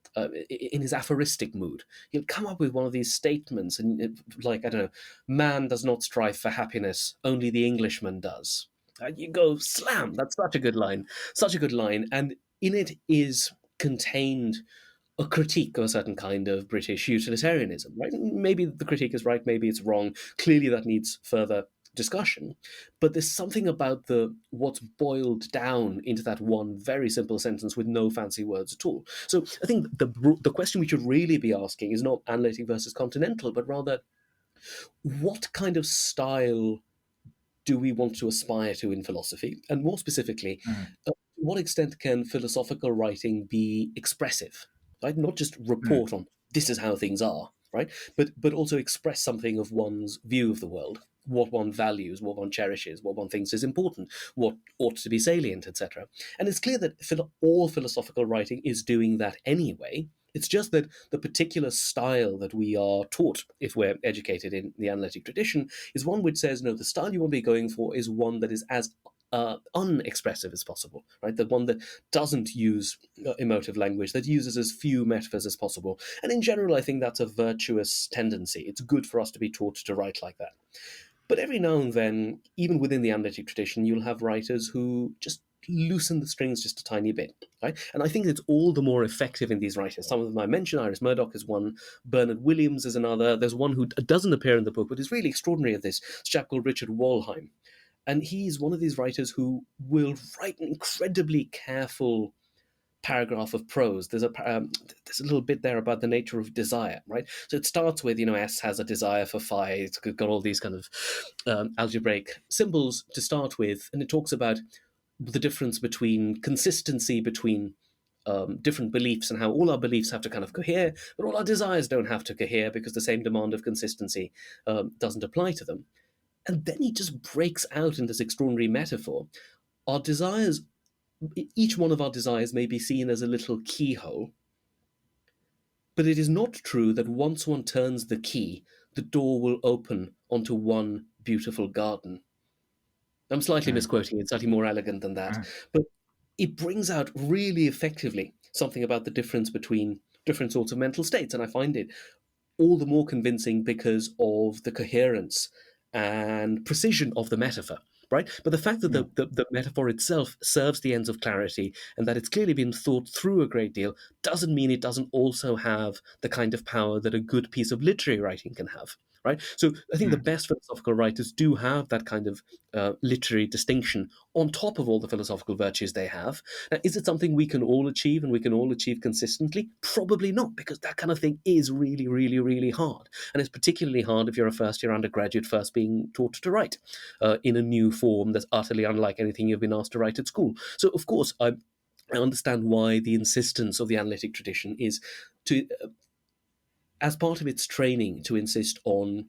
in his aphoristic mood. He'll come up with one of these statements, and like, I don't know, man does not strive for happiness, only the Englishman does. You go, slam, that's such a good line, such a good line. And in it is contained a critique of a certain kind of British utilitarianism, right? Maybe the critique is right, maybe it's wrong. Clearly that needs further discussion. But there's something about what's boiled down into that one very simple sentence with no fancy words at all. So I think the question we should really be asking is not analytic versus continental, but rather what kind of style do we want to aspire to in philosophy? And more specifically, to what extent can philosophical writing be expressive, right? Not just report on this is how things are, right? But also express something of one's view of the world, what one values, what one cherishes, what one thinks is important, what ought to be salient, etc. And it's clear that all philosophical writing is doing that anyway. It's just that the particular style that we are taught, if we're educated in the analytic tradition, is one which says, no, the style you want to be going for is one that is as unexpressive as possible, right? The one that doesn't use emotive language, that uses as few metaphors as possible. And in general, I think that's a virtuous tendency. It's good for us to be taught to write like that. But every now and then, even within the analytic tradition, you'll have writers who just loosen the strings just a tiny bit, right? And I think it's all the more effective in these writers. Some of them I mentioned, Iris Murdoch is one, Bernard Williams is another. There's one who doesn't appear in the book, but is really extraordinary at this. It's a chap called Richard Walheim. And he's one of these writers who will write an incredibly careful paragraph of prose. There's a little bit there about the nature of desire, right? So it starts with, S has a desire for phi. It's got all these kind of algebraic symbols to start with, and it talks about the difference between consistency between different beliefs and how all our beliefs have to kind of cohere, but all our desires don't have to cohere because the same demand of consistency doesn't apply to them. And then he just breaks out in this extraordinary metaphor. Our desires, each one of our desires may be seen as a little keyhole, but it is not true that once one turns the key, the door will open onto one beautiful garden. I'm slightly misquoting it, slightly more elegant than that. But it brings out really effectively something about the difference between different sorts of mental states. And I find it all the more convincing because of the coherence and precision of the metaphor, right? But the fact that the metaphor itself serves the ends of clarity and that it's clearly been thought through a great deal doesn't mean it doesn't also have the kind of power that a good piece of literary writing can have. Right? So I think the best philosophical writers do have that kind of literary distinction on top of all the philosophical virtues they have. Now, is it something we can all achieve and we can all achieve consistently? Probably not, because that kind of thing is really, really, really hard. And it's particularly hard if you're a first-year undergraduate first being taught to write in a new form that's utterly unlike anything you've been asked to write at school. So, of course, I understand why the insistence of the analytic tradition is to, as part of its training, to insist on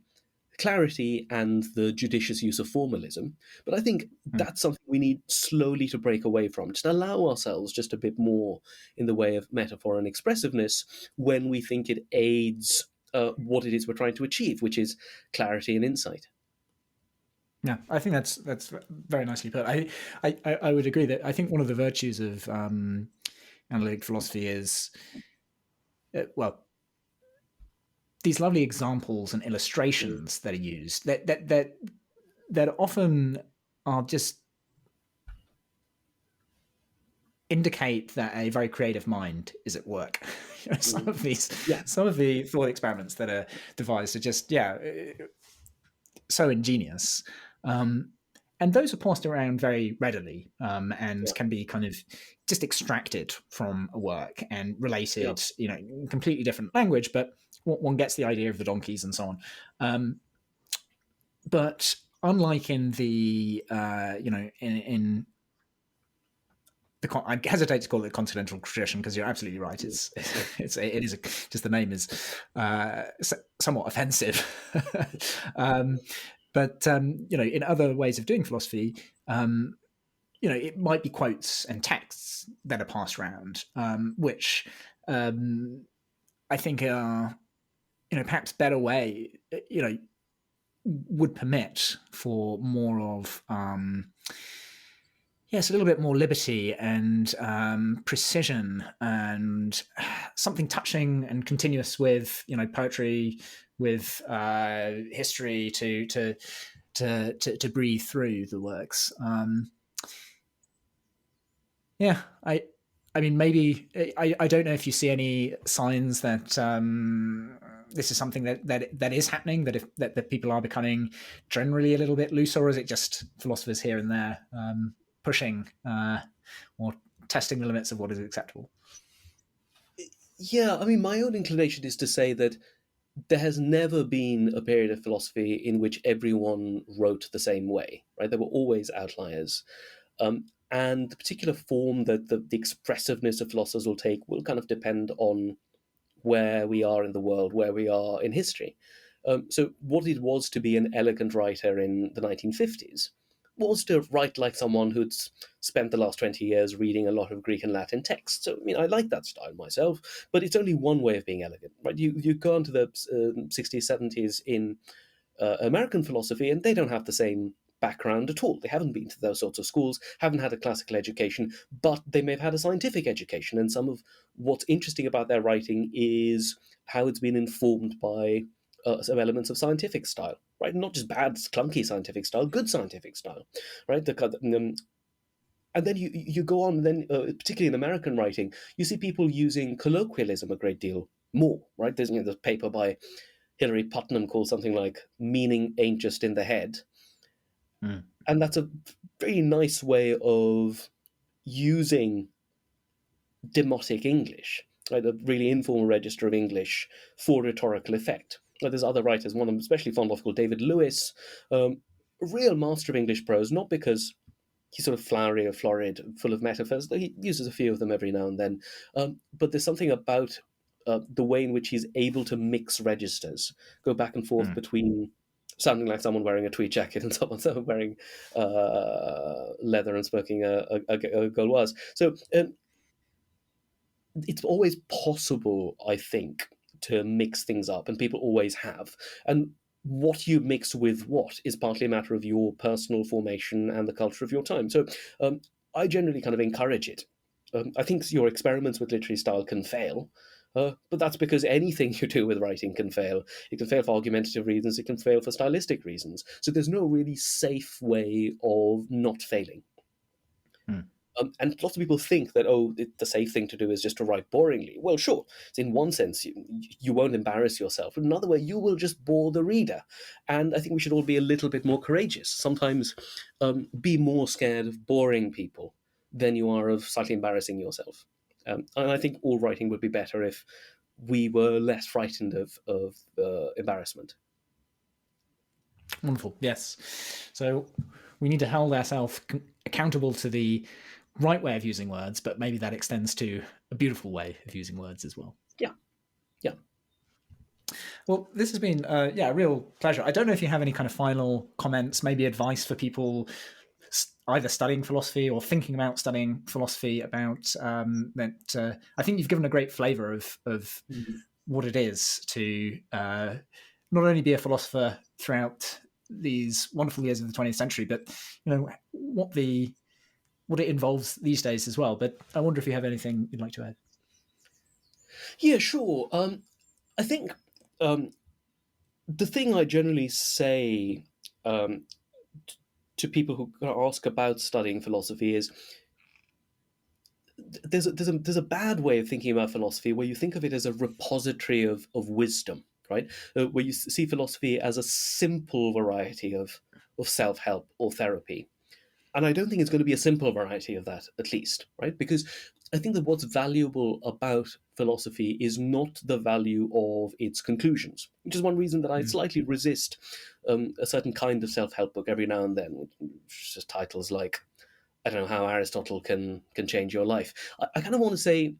clarity and the judicious use of formalism. But I think that's something we need slowly to break away from, just allow ourselves just a bit more in the way of metaphor and expressiveness when we think it aids what it is we're trying to achieve, which is clarity and insight. Yeah, I think that's very nicely put. I would agree that I think one of the virtues of analytic philosophy is, well, these lovely examples and illustrations that are used that often are just indicate that a very creative mind is at work. Some of the thought experiments that are devised are just so ingenious. And those are passed around very readily and can be kind of just extracted from a work and related, completely different language, but one gets the idea of the donkeys and so on. But unlike in the, in I hesitate to call it the Continental tradition because you're absolutely right. It is just the name is somewhat offensive. But in other ways of doing philosophy, it might be quotes and texts that are passed around, which I think are perhaps better way would permit for more of yes, a little bit more liberty and precision and something touching and continuous with poetry, with history to breathe through the works. I mean, maybe I don't know if you see any signs that this is something that is happening, that people are becoming generally a little bit looser, or is it just philosophers here and there pushing or testing the limits of what is acceptable? Yeah, I mean, my own inclination is to say that there has never been a period of philosophy in which everyone wrote the same way, right? There were always outliers. And the particular form that the expressiveness of philosophers will take will kind of depend on where we are in the world, where we are in history. So what it was to be an elegant writer in the 1950s was to write like someone who'd spent the last 20 years reading a lot of Greek and Latin texts. So, I mean, I like that style myself, but it's only one way of being elegant, right? You go into the 60s, 70s in American philosophy, and they don't have the same background at all. They haven't been to those sorts of schools, haven't had a classical education, but they may have had a scientific education. And some of what's interesting about their writing is how it's been informed by some elements of scientific style, right? Not just bad, clunky scientific style, good scientific style, right? And then you go on, then particularly in American writing, you see people using colloquialism a great deal more, right? There's this paper by Hilary Putnam called something like "Meaning Ain't Just in the Head," and that's a very nice way of using demotic English, right? A really informal register of English for rhetorical effect. Like there's other writers, one I'm especially fond of called David Lewis, a real master of English prose, not because he's sort of flowery or florid, full of metaphors, though he uses a few of them every now and then. But there's something about the way in which he's able to mix registers, go back and forth between sounding like someone wearing a tweed jacket and someone wearing leather and smoking a Gauloise. So it's always possible, I think, to mix things up, and people always have. And what you mix with what is partly a matter of your personal formation and the culture of your time. So I generally kind of encourage it. I think your experiments with literary style can fail, but that's because anything you do with writing can fail. It can fail for argumentative reasons, it can fail for stylistic reasons. So there's no really safe way of not failing. And lots of people think that, the safe thing to do is just to write boringly. Well, sure. So in one sense, you won't embarrass yourself. But another way, you will just bore the reader. And I think we should all be a little bit more courageous. Sometimes be more scared of boring people than you are of slightly embarrassing yourself. And I think all writing would be better if we were less frightened of embarrassment. Wonderful. Yes. So we need to hold ourselves accountable to the right way of using words, but maybe that extends to a beautiful way of using words as well. Yeah. Yeah. Well, this has been a real pleasure. I don't know if you have any kind of final comments, maybe advice for people either studying philosophy or thinking about studying philosophy about that. I think you've given a great flavor of what it is to not only be a philosopher throughout these wonderful years of the 20th century, but what it involves these days as well. But I wonder if you have anything you'd like to add. Yeah, sure. I think the thing I generally say um, to people who ask about studying philosophy is there's a bad way of thinking about philosophy where you think of it as a repository of wisdom, right? Where you see philosophy as a simple variety of self-help or therapy. And I don't think it's going to be a simple variety of that, at least, right? Because I think that what's valuable about philosophy is not the value of its conclusions, which is one reason that I slightly resist a certain kind of self-help book every now and then, which just titles like, I don't know, how Aristotle can change your life. I kind of want to say,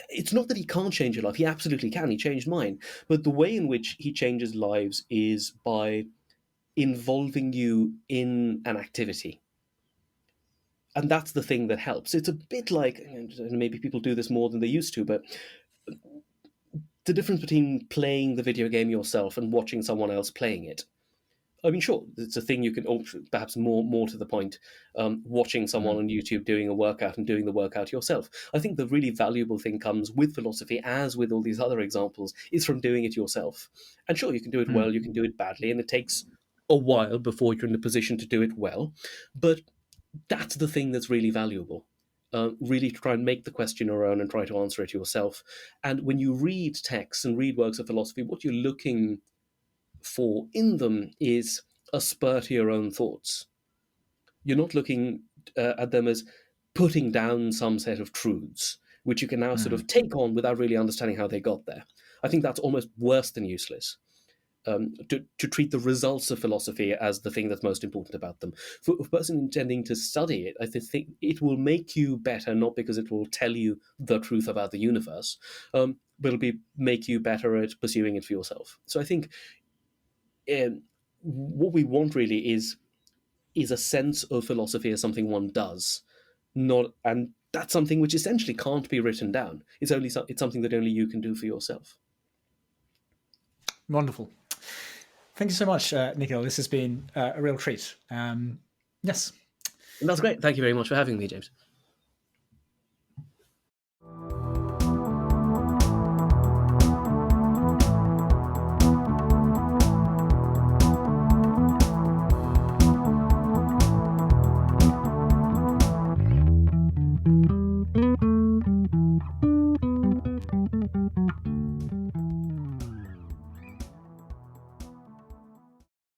it's not that he can't change your life. He absolutely can. He changed mine. But the way in which he changes lives is by involving you in an activity. And that's the thing that helps. It's a bit like, maybe people do this more than they used to, but the difference between playing the video game yourself and watching someone else playing it. I mean, sure, it's a thing you can, or perhaps more to the point, watching someone on YouTube doing a workout and doing the workout yourself. I think the really valuable thing comes with philosophy, as with all these other examples, is from doing it yourself. And sure, you can do it well, you can do it badly, and it takes a while before you're in a position to do it well. But that's the thing that's really valuable. Really try and make the question your own and try to answer it yourself. And when you read texts and read works of philosophy, what you're looking for in them is a spur to your own thoughts. You're not looking at them as putting down some set of truths, which you can now sort of take on without really understanding how they got there. I think that's almost worse than useless. To treat the results of philosophy as the thing that's most important about them. For a person intending to study it, I think it will make you better, not because it will tell you the truth about the universe, but it'll make you better at pursuing it for yourself. So I think what we want really is a sense of philosophy as something one does, and that's something which essentially can't be written down. It's something that only you can do for yourself. Wonderful. Thank you so much, Nikhil. This has been a real treat. Yes. And that's great. Thank you very much for having me, James.